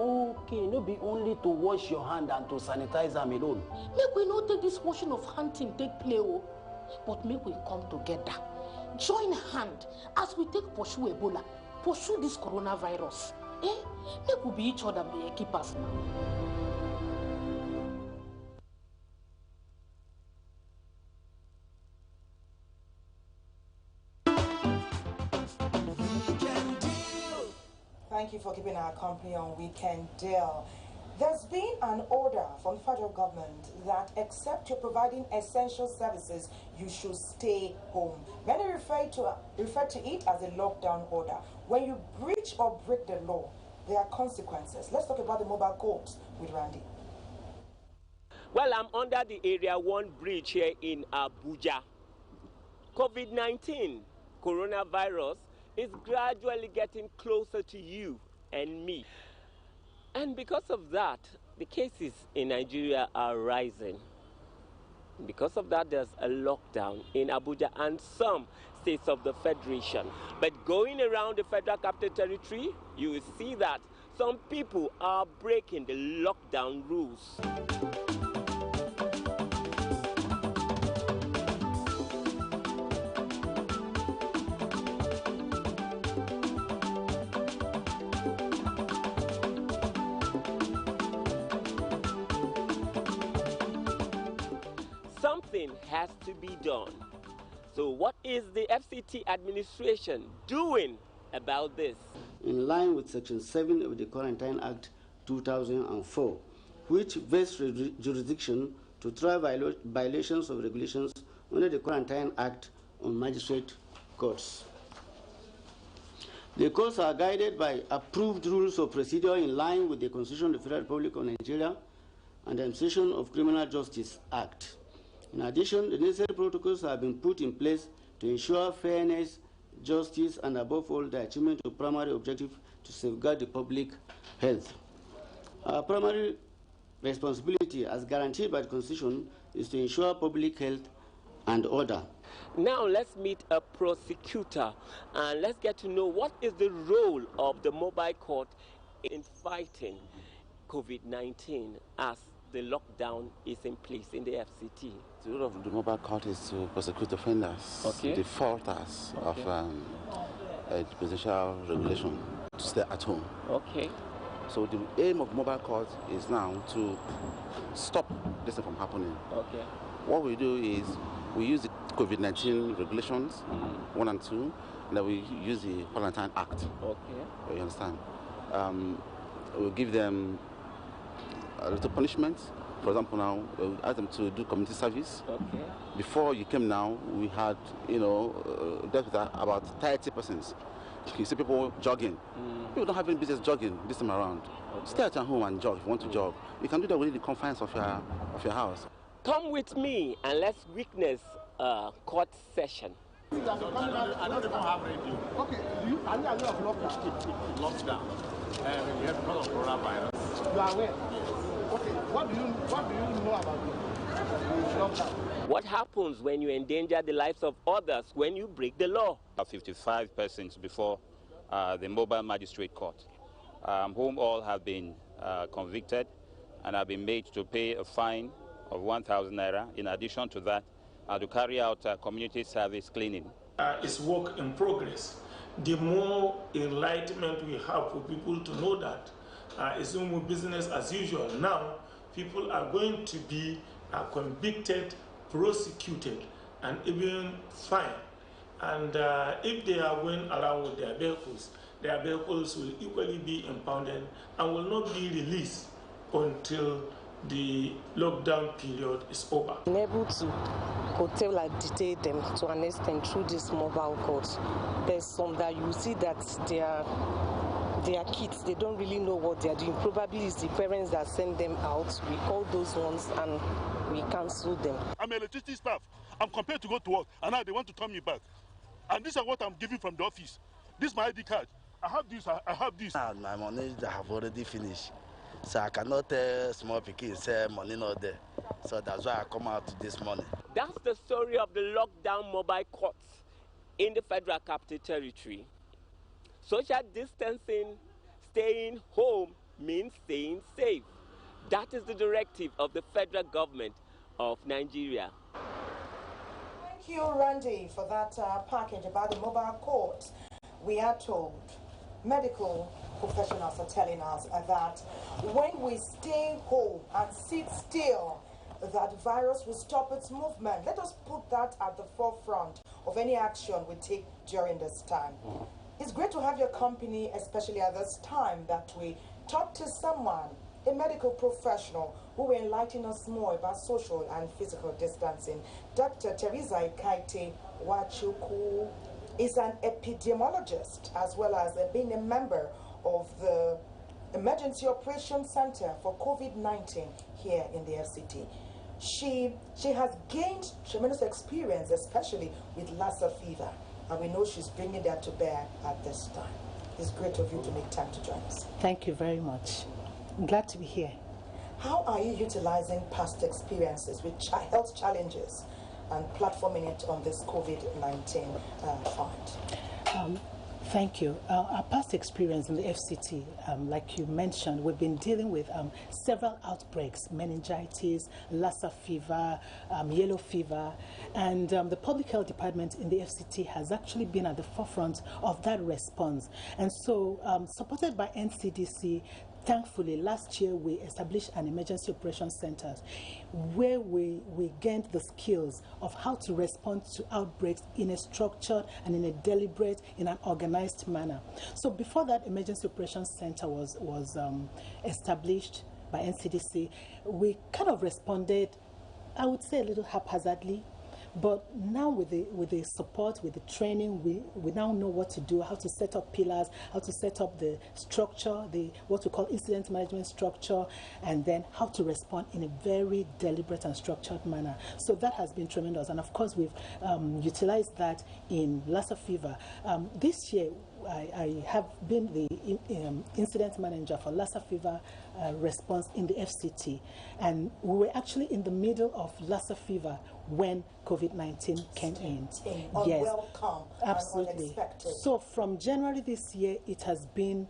okay, no be only to wash your hand and to sanitize them alone. Make we no take this washing of hand thing take play but make we come together, join hand as we take pursue Ebola, pursue this coronavirus. Make we be each other keepers now. Thank you for keeping our company on Weekend Deal. There's been an order from the federal government that except you're providing essential services, you should stay home. Many refer to it as a lockdown order. When you breach or break the law, there are consequences. Let's talk about the mobile courts with Randy. Well, I'm under the Area 1 bridge here in Abuja. COVID-19, coronavirus, is gradually getting closer to you and me. And because of that, the cases in Nigeria are rising. Because of that, there's a lockdown in Abuja and some states of the Federation. But going around the Federal Capital Territory, you will see that some people are breaking the lockdown rules. Something has to be done. So what is the FCT administration doing about this? In line with Section 7 of the Quarantine Act 2004, which vests jurisdiction to try violations of regulations under the Quarantine Act on magistrate courts. The courts are guided by approved rules of procedure in line with the Constitution of the Federal Republic of Nigeria and the Administration of Criminal Justice Act. In addition, the necessary protocols have been put in place to ensure fairness, justice, and above all, the achievement of primary objective to safeguard the public health. Our primary responsibility, as guaranteed by the Constitution, is to ensure public health and order. Now let's meet a prosecutor and let's get to know what is the role of the mobile court in fighting COVID-19 as the lockdown is in place in the FCT. The role of the mobile court is to prosecute offenders, defaulters of presidential regulation to stay at home. Okay. So the aim of mobile court is now to stop this from happening. Okay. What we do is we use the COVID-19 regulations, 1 and 2, and then we use the Quarantine Act. Okay. You understand? We'll give them a little punishment. For example, now we'll ask them to do community service. Okay. Before you came now, we had, dealt with about 30%. You see people jogging. People don't have any business jogging this time around. Okay. Stay at your home and jog if you want to jog. You can do that within the confines of your house. Come with me and let's witness a court session. I don't even have radio. Okay, are you aware of lockdown? Lockdown. We have because of coronavirus. You are aware? Okay, what do you know about the lockdown? What happens when you endanger the lives of others when you break the law? 55 persons before the mobile magistrate court, whom all have been convicted and have been made to pay a fine of 1,000 naira. In addition to that, to carry out community service cleaning. It's work in progress. The more enlightenment we have for people to know that it's no more business as usual. Now, people are going to be convicted, prosecuted, and even fined. And if they are going around with their vehicles will equally be impounded and will not be released until the lockdown period is over. Being able to curtail and detain them to an extent through this mobile court. There's some that you see that they are kids, they don't really know what they are doing. Probably it's the parents that send them out. We call those ones and we cancel them. I'm an electricity staff. I'm compelled to go to work, and now they want to turn me back. And this is what I'm giving from the office. This is my ID card. I have this, I have this. My money have already finished. So I cannot tell small pikin say money not there. So that's why I come out this morning. That's the story of the lockdown mobile courts in the Federal Capital Territory. Social distancing, staying home means staying safe. That is the directive of the federal government of Nigeria. Thank you, Randy, for that package about the mobile courts. We are told medical professionals are telling us that when we stay home and sit still, that virus will stop its movement. Let us put that at the forefront of any action we take during this time. It's great to have your company, especially at this time that we talk to someone, a medical professional, who will enlighten us more about social and physical distancing. Dr. Teresa Ikaite Wachuku is an epidemiologist as well as being a member of the Emergency Operations Center for COVID-19 here in the FCT. She has gained tremendous experience, especially with Lassa fever, and we know she's bringing that to bear at this time. It's great of you to make time to join us. Thank you very much. I'm glad to be here. How are you utilizing past experiences with health challenges and platforming it on this COVID-19 front? Thank you. Our past experience in the FCT, like you mentioned, we've been dealing with several outbreaks: meningitis, Lassa fever, yellow fever, and the public health department in the FCT has actually been at the forefront of that response. And so, supported by NCDC, thankfully, last year we established an emergency operations center where we gained the skills of how to respond to outbreaks in a structured and in a deliberate, in an organized manner. So before that emergency operations center was established by NCDC, we kind of responded, I would say, a little haphazardly. But now with the support, with the training, we now know what to do, how to set up pillars, how to set up the structure, what we call incident management structure, and then how to respond in a very deliberate and structured manner. So that has been tremendous. And of course, we've utilized that in Lassa fever. This year, I have been the incident manager for Lassa fever response in the FCT. And we were actually in the middle of Lassa fever when COVID-19 came in. Yes, unwelcome, absolutely. And unexpected. So from January this year, it has been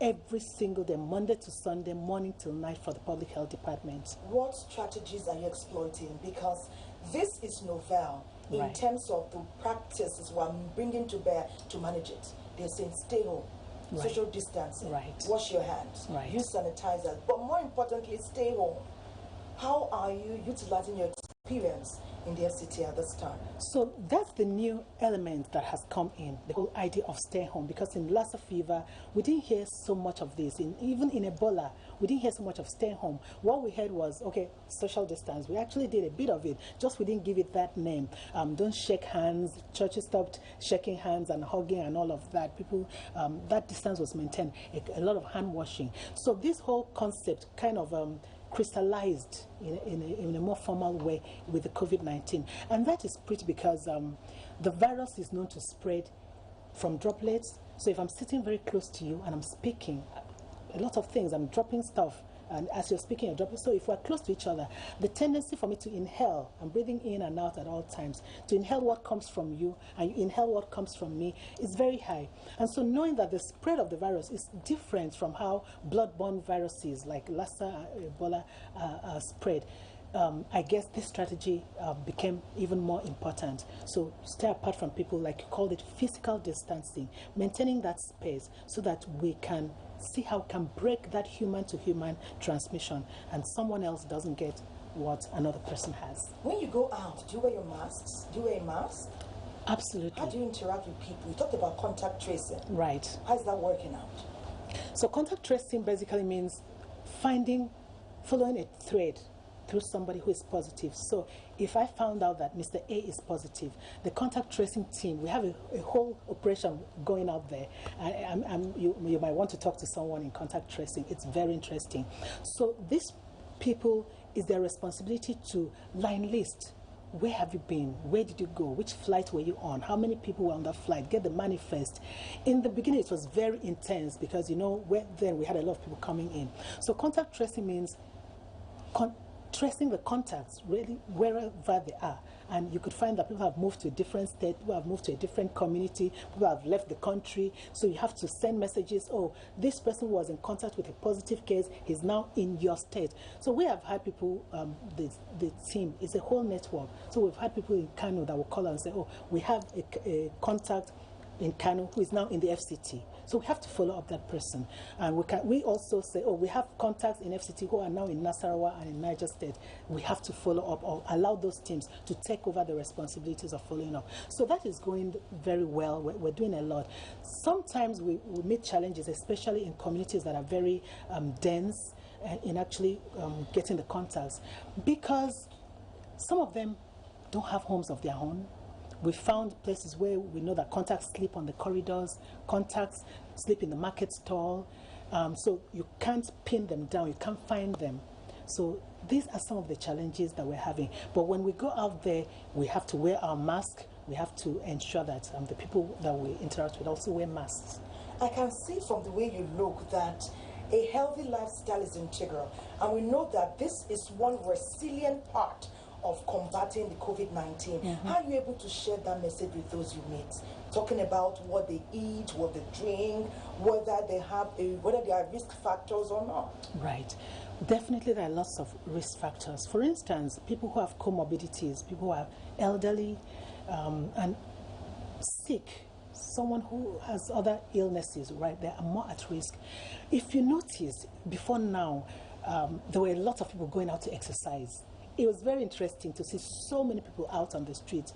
every single day, Monday to Sunday, morning till night for the public health department. What strategies are you exploiting? Because this is novel in Right. terms of the practices we're bringing to bear to manage it. They're saying stay home, Right. social distancing, Right. wash your hands, Right. use sanitizers, but more importantly, stay home. How are you utilizing your experience in the FCT at this time? So that's the new element that has come in, the whole idea of stay home, because in Lassa fever, we didn't hear so much of this. Even in Ebola, we didn't hear so much of stay home. What we heard was, okay, social distance. We actually did a bit of it, just we didn't give it that name. Don't shake hands. Churches stopped shaking hands and hugging and all of that. People, that distance was maintained. A lot of hand washing. So this whole concept kind of crystallized in a more formal way with the COVID-19. And that is pretty because the virus is known to spread from droplets. So if I'm sitting very close to you and I'm speaking, a lot of things, I'm dropping stuff, and as you're speaking, you're dropping. So if we're close to each other, the tendency for me to inhale, I'm breathing in and out at all times, to inhale what comes from you and you inhale what comes from me is very high. And so knowing that the spread of the virus is different from how blood-borne viruses like Lassa, Ebola spread, I guess this strategy became even more important. So stay apart from people, like you called it, physical distancing, maintaining that space so that we can see how we can break that human-to-human transmission and someone else doesn't get what another person has. When you go out, do you wear your masks? Do you wear a mask? Absolutely. How do you interact with people? You talked about contact tracing. Right. How is that working out? So contact tracing basically means following a thread through somebody who is positive. So if I found out that Mr. A is positive, the contact tracing team, we have a whole operation going out there. You might want to talk to someone in contact tracing. It's very interesting. So these people, is their responsibility to line list. Where have you been? Where did you go? Which flight were you on? How many people were on that flight? Get the manifest. In the beginning, it was very intense because, then we had a lot of people coming in. So contact tracing means tracing the contacts really wherever they are. And you could find that people have moved to a different state, people have moved to a different community, people have left the country. So you have to send messages, oh, this person was in contact with a positive case, he's now in your state. So we have had people, the team is a whole network. So we've had people in Kano that will call and say, oh, we have a contact in Kano who is now in the FCT. So we have to follow up that person. And we also say, oh, we have contacts in FCT who are now in Nasarawa and in Niger State. We have to follow up or allow those teams to take over the responsibilities of following up. So that is going very well. We're doing a lot. Sometimes we meet challenges, especially in communities that are very dense in actually getting the contacts, because some of them don't have homes of their own. We found places where we know that contacts sleep on the corridors, contacts sleep in the market stall, so you can't pin them down, you can't find them. So these are some of the challenges that we're having. But when we go out there, we have to wear our mask, we have to ensure that the people that we interact with also wear masks. I can see from the way you look that A healthy lifestyle is integral, and we know that this is one resilient part of combating the COVID-19. How are you able to share that message with those you meet? Talking about what they eat, what they drink, whether there are risk factors or not. Right. Definitely there are lots of risk factors. For instance, people who have comorbidities, people who are elderly and sick, someone who has other illnesses, right, they are more at risk. If you notice, before now, there were a lot of people going out to exercise. It was very interesting to see so many people out on the streets.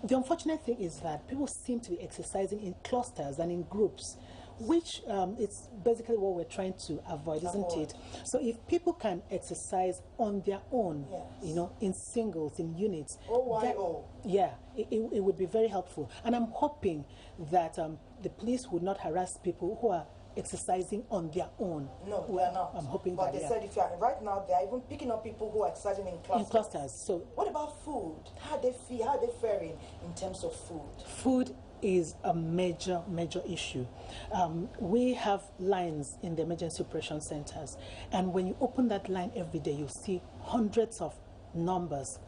The unfortunate thing is that people seem to be exercising in clusters and in groups, which it's basically what we're trying to avoid, isn't it? So if people can exercise on their own, you know, in singles, in units, it would be very helpful. And I'm hoping that the police would not harass people who are exercising on their own. No, they are not. I'm hoping but that they said if you are right now, they are even picking up people who are exercising in clusters. In clusters. So what about food? How they feel? How are they faring in terms of food? Food is a major issue. We have lines in the emergency operation centers, and when you open that line every day, you see hundreds of numbers,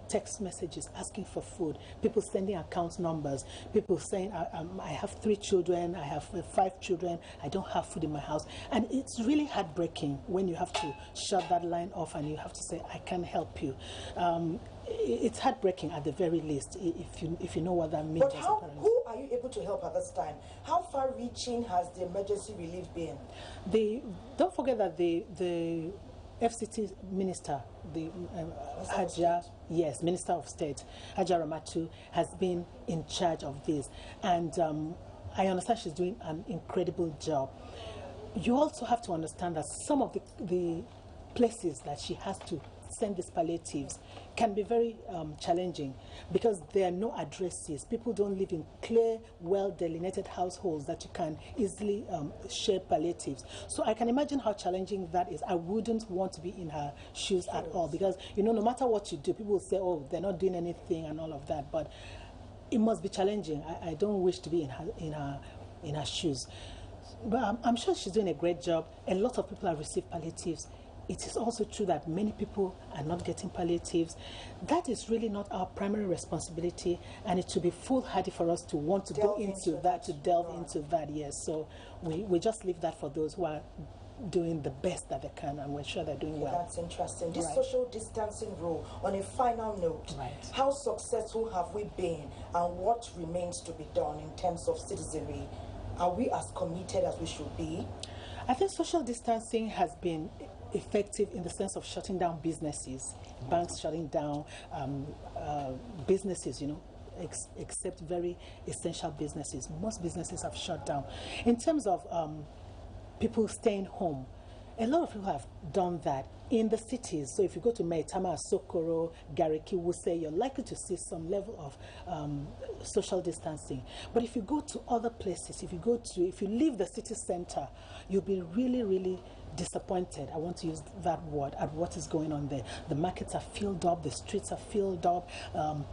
text messages asking for food, people sending account numbers, people saying, I have 3 children, I have 5 children, I don't have food in my house. And it's really heartbreaking when you have to shut that line off and you have to say, I can't help you. It's heartbreaking at the very least, if you know what that means. But who are you able to help at this time? How far-reaching has the emergency relief been? Don't forget that the FCT minister, the Minister of State, Hajia Ramatu, has been in charge of this, and I understand she's doing an incredible job. You also have to understand that some of the places that she has to send these palliatives can be very challenging because there are no addresses. People don't live in clear, well-delineated households that you can easily share palliatives. So I can imagine how challenging that is. I wouldn't want to be in her shoes at all because, you know, no matter what you do, people will say, oh, they're not doing anything and all of that. But it must be challenging. I don't wish to be in her shoes. But I'm sure she's doing a great job. A lot of people have received palliatives. It is also true that many people are not getting palliatives. That is really not our primary responsibility, and it should be foolhardy for us to want to go into that, to delve into that, yes. So we just leave that for those who are doing the best that they can, and we're sure they're doing well. That's interesting. This social distancing rule, on a final note, how successful have we been, and what remains to be done in terms of citizenry? Are we as committed as we should be? I think social distancing has been effective in the sense of shutting down businesses, banks shutting down, businesses, you know, except very essential businesses. Most businesses have shut down. In terms of people staying home, a lot of people have done that in the cities. So if you go to Maitama, Sokoro, Gariki, Wuse, you're likely to see some level of social distancing. But if you go to other places, if you leave the city center, you'll be really disappointed, I want to use that word, at what is going on there. The markets are filled up, the streets are filled up,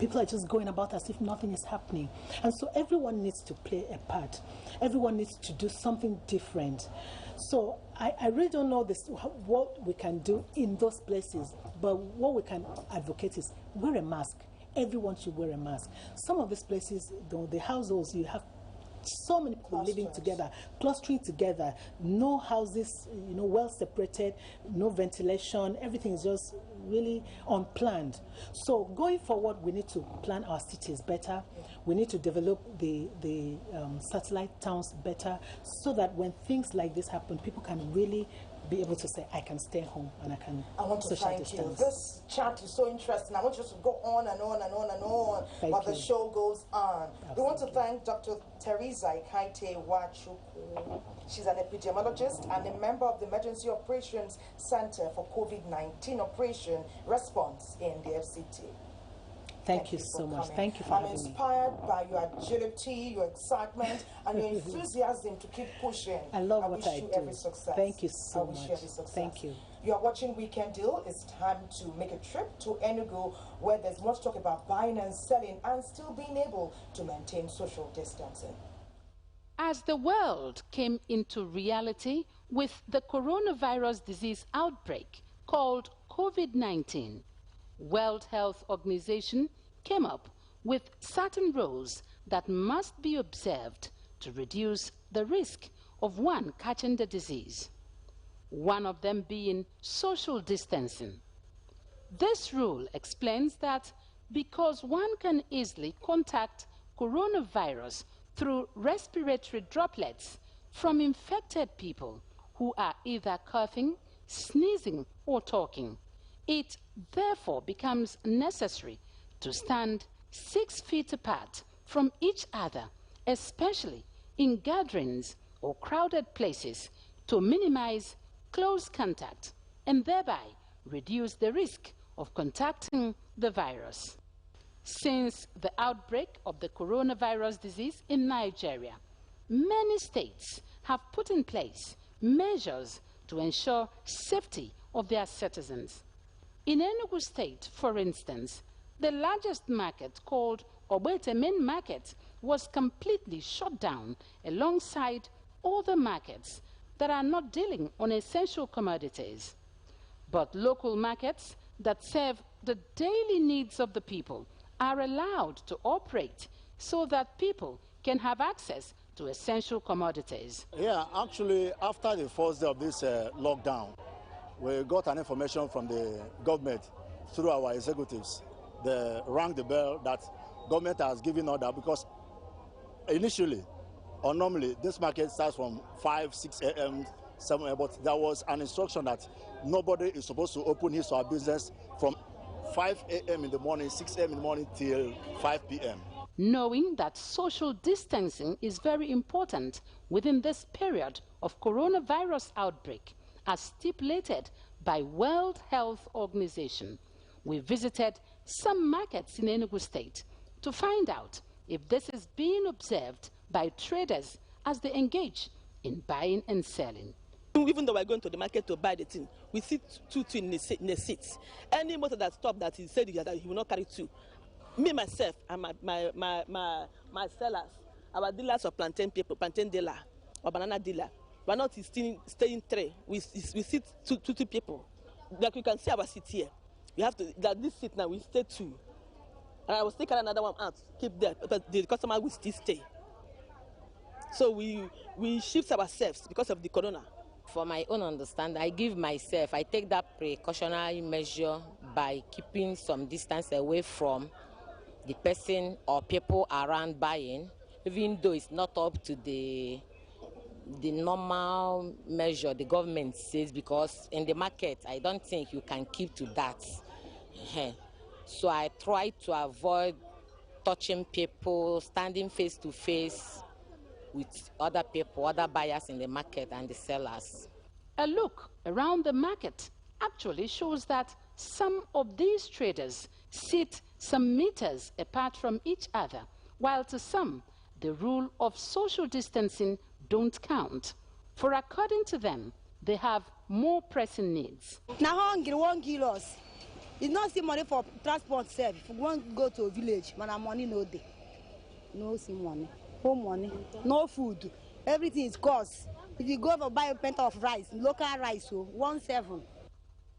people are just going about as if nothing is happening. And so everyone needs to play a part. Everyone needs to do something different. So I really don't know what we can do in those places, but what we can advocate is wear a mask. Everyone should wear a mask. Some of these places, the households, you have so many people living together, clustering together, no houses, you know, well separated, no ventilation, everything is just really unplanned. So going forward, we need to plan our cities better. We need to develop the satellite towns better so that when things like this happen, people can really be able to say, I can stay home and I can social distance. This chat is so interesting. I want you to go on and on and on and on while the show goes on. Absolutely. We want to thank Dr. Teresa Ikaite Wachuku. She's an epidemiologist and a member of the Emergency Operations Center for COVID-19 Operation Response in the FCT. Thank you so much. Thank you for having me. I'm inspired by your agility, your excitement, and your enthusiasm to keep pushing. I love what I do. I wish you every success. Thank you so much. I wish you every success. Thank you. You are watching Weekend Deal. It's time to make a trip to Enugu, where there's much talk about buying and selling and still being able to maintain social distancing. As the world came into reality With the coronavirus disease outbreak called COVID-19, World Health Organization came up with certain rules that must be observed to reduce the risk of one catching the disease. One of them being social distancing. This rule explains that because one can easily contact coronavirus through respiratory droplets from infected people who are either coughing, sneezing, or talking, it therefore becomes necessary to stand 6 feet apart from each other, especially in gatherings or crowded places, to minimize close contact and thereby reduce the risk of contacting the virus. Since the outbreak of the coronavirus disease in Nigeria, many states have put in place measures to ensure safety of their citizens. In Enugu State, for instance, the largest market, called Ogbete Main Market, was completely shut down alongside other markets that are not dealing on essential commodities. But local markets that serve the daily needs of the people are allowed to operate so that people can have access to essential commodities. Yeah, actually, after the first day of this lockdown, we got an information from the government through our executives. They rang the bell that government has given order, because initially or normally this market starts from 5, 6 a.m., 7 a.m., but there was an instruction that nobody is supposed to open his or her business from 5 a.m. in the morning, 6 a.m. in the morning till 5 p.m. Knowing that social distancing is very important within this period of coronavirus outbreak, as stipulated by World Health Organization, we visited some markets in Enugu State to find out if this is being observed by traders as they engage in buying and selling. Even though we're going to the market to buy the thing, we see two in the seats. Any motor that stops that he said that he will not carry two. Me, myself, and my sellers, our dealers of plantain people, plantain dealer or banana dealer, we're not staying three. We sit two people. Like you can see our seat here. We have to, that this seat now, we stay two. And I will take another one out, keep there, but the customer will still stay. So we shift ourselves because of the corona. For my own understanding, I take that precautionary measure by keeping some distance away from the person or people around buying, even though it's not up to the normal measure the government says, because in the market, I don't think you can keep to that. So I try to avoid touching people, standing face to face with other people, other buyers in the market and the sellers. A look around the market actually shows that some of these traders sit some meters apart from each other, while to some, the rule of social distancing don't count. For according to them, they have more pressing needs. Now hungry won't kill us. It's not see money for transport self. If we want to go to a village, man, money no day. No see money. Home money. No food. Everything is cost. If you go to buy a pint of rice, local rice, so 1.7.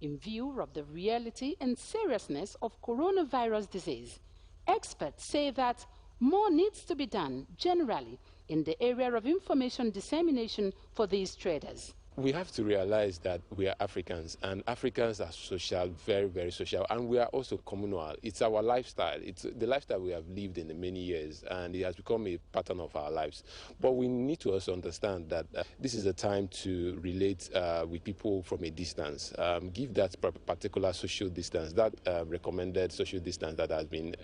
In view of the reality and seriousness of coronavirus disease, experts say that more needs to be done generally in the area of information dissemination for these traders. We have to realize that we are Africans, and Africans are social, very, very social, and we are also communal. It's our lifestyle. It's the lifestyle we have lived in many years, and it has become a pattern of our lives. But we need to also understand that this is a time to relate with people from a distance. Give that particular social distance, that recommended social distance that has been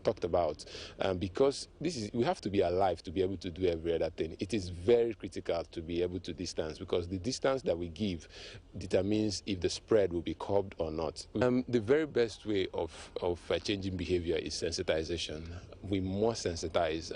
talked about, because we have to be alive to be able to do every other thing. It is very critical to be able to distance, because the distance that we give determines if the spread will be curbed or not. The very best way of changing behavior is sensitization. We must sensitize.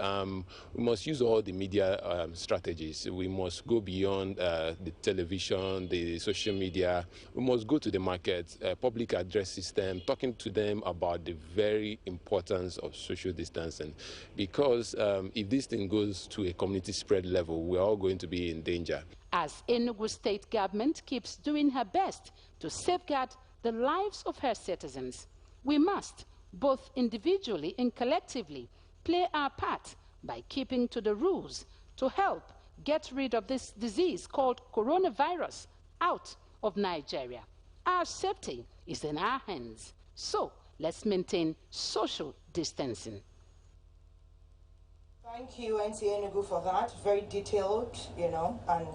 We must use all the media strategies. We must go beyond the television, the social media. We must go to the market, public address system, talking to them about the very importance of social distancing. Because if this thing goes to a community spread level, we're all going to be in danger. as Enugu State government keeps doing her best to safeguard the lives of her citizens. We must, both individually and collectively, play our part by keeping to the rules to help get rid of this disease called coronavirus out of Nigeria. Our safety is in our hands, so let's maintain social distancing. Thank you, NTA2 for that. Very detailed, and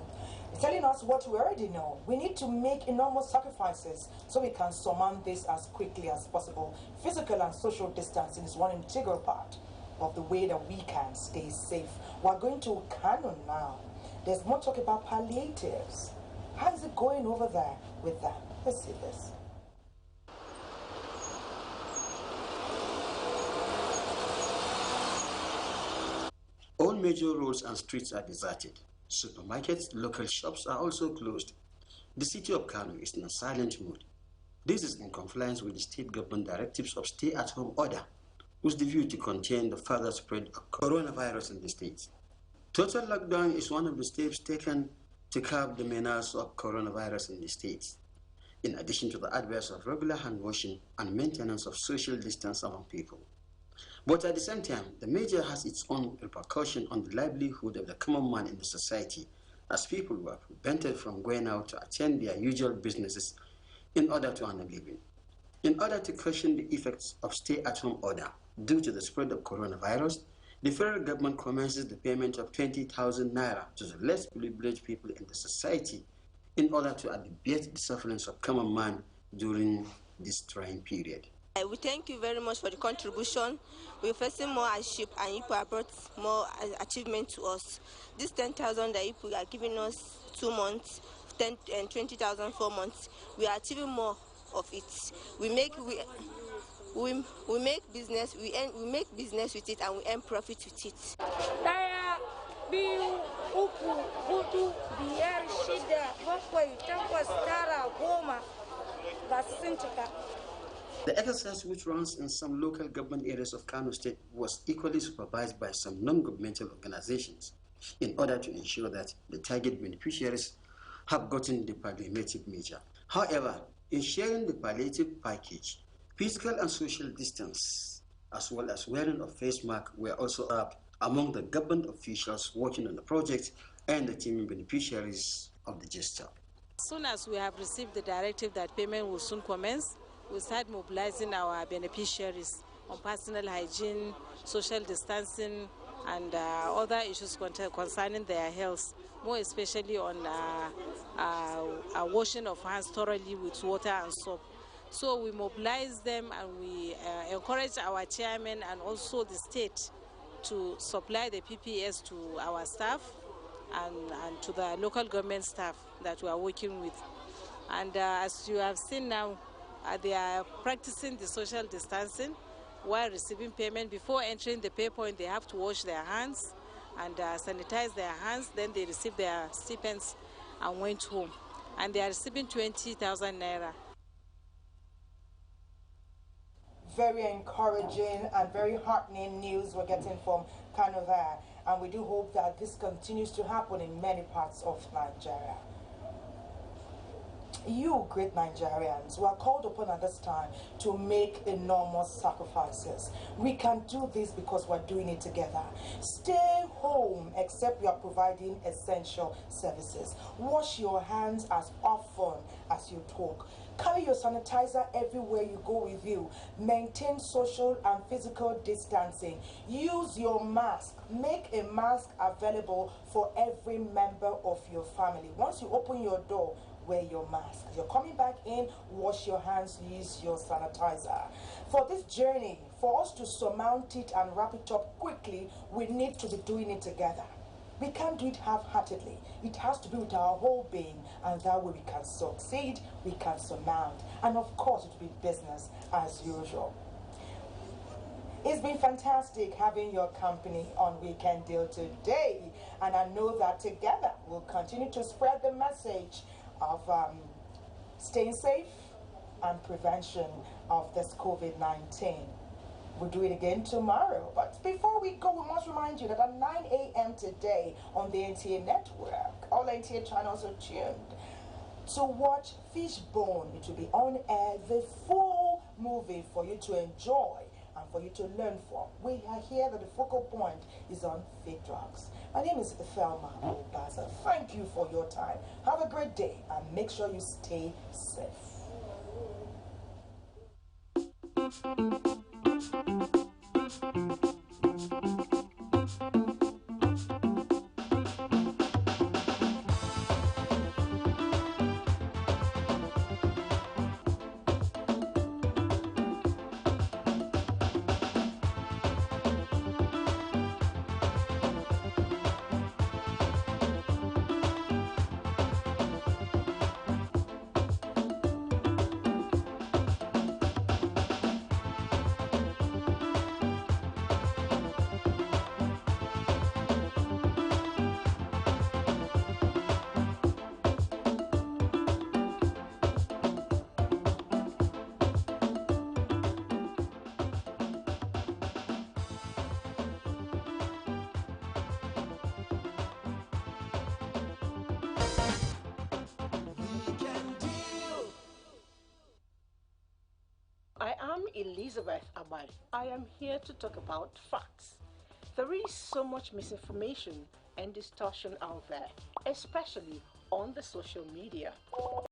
telling us what we already know. We need to make enormous sacrifices so we can surmount this as quickly as possible. Physical and social distancing is one integral part of the way that we can stay safe. We're going to Kano now. There's more talk about palliatives. How is it going over there with that? Let's see this. All major roads and streets are deserted. Supermarkets, local shops are also closed. The city of Kano is in a silent mood. This is in compliance with the state government directives of stay-at-home order, with the view to contain the further spread of coronavirus in the state. Total lockdown is one of the steps taken to curb the menace of coronavirus in the state, in addition to the advice of regular hand washing and maintenance of social distance among people. But at the same time, the measure has its own repercussion on the livelihood of the common man in the society, as people were prevented from going out to attend their usual businesses in order to earn a living. In order to cushion the effects of stay-at-home order due to the spread of coronavirus, the federal government commences the payment of 20,000 naira to the less privileged people in the society in order to alleviate the sufferings of common man during this trying period. We thank you very much for the contribution. We're facing more hardship, and you have brought more achievement to us. This 10,000 that you are giving us 2 months, 10 and 20,000 4 months, we are achieving more of it. We make business, we make business with it, and we earn profit with it. The exercise, which runs in some local government areas of Kano State, was equally supervised by some non-governmental organizations in order to ensure that the target beneficiaries have gotten the palliative measure. However, in sharing the palliative package, physical and social distance, as well as wearing of face mask, were also up among the government officials working on the project and the team beneficiaries of the gesture. As soon as we have received the directive that payment will soon commence, we start mobilizing our beneficiaries on personal hygiene, social distancing, and other issues concerning their health, more especially on washing of hands thoroughly with water and soap. So we mobilize them, and we encourage our chairman and also the state to supply the PPS to our staff and to the local government staff that we are working with. And as you have seen now, they are practicing the social distancing while receiving payment. Before entering the pay point, they have to wash their hands and sanitize their hands. Then they receive their stipends and went home. And they are receiving 20,000 naira. Very encouraging and very heartening news we're getting from Kano there. And we do hope that this continues to happen in many parts of Nigeria. You great Nigerians who are called upon at this time to make enormous sacrifices. We can do this because we're doing it together. Stay home except you are providing essential services. Wash your hands as often as you talk. Carry your sanitizer everywhere you go with you. Maintain social and physical distancing. Use your mask. Make a mask available for every member of your family. Once you open your door, wear your mask. You're coming back in, wash your hands, use your sanitizer. For this journey, for us to surmount it and wrap it up quickly, we need to be doing it together. We can't do it half-heartedly. It has to be with our whole being, and that way we can succeed, we can surmount, and of course it will be business as usual. It's been fantastic having your company on Weekend Deal today, and I know that together we'll continue to spread the message of staying safe and prevention of this COVID-19. We'll do it again tomorrow. But before we go, we must remind you that at 9 a.m. today on the NTA network, all NTA channels are tuned to watch Fishbone. It will be on air, the full movie for you to enjoy and for you to learn from. We are here that the focal point is on fake drugs. My name is Thelma Obaza. Thank you for your time. Have a great day and make sure you stay safe. I am Elizabeth Abad. I am here to talk about facts. There is so much misinformation and distortion out there, especially on the social media.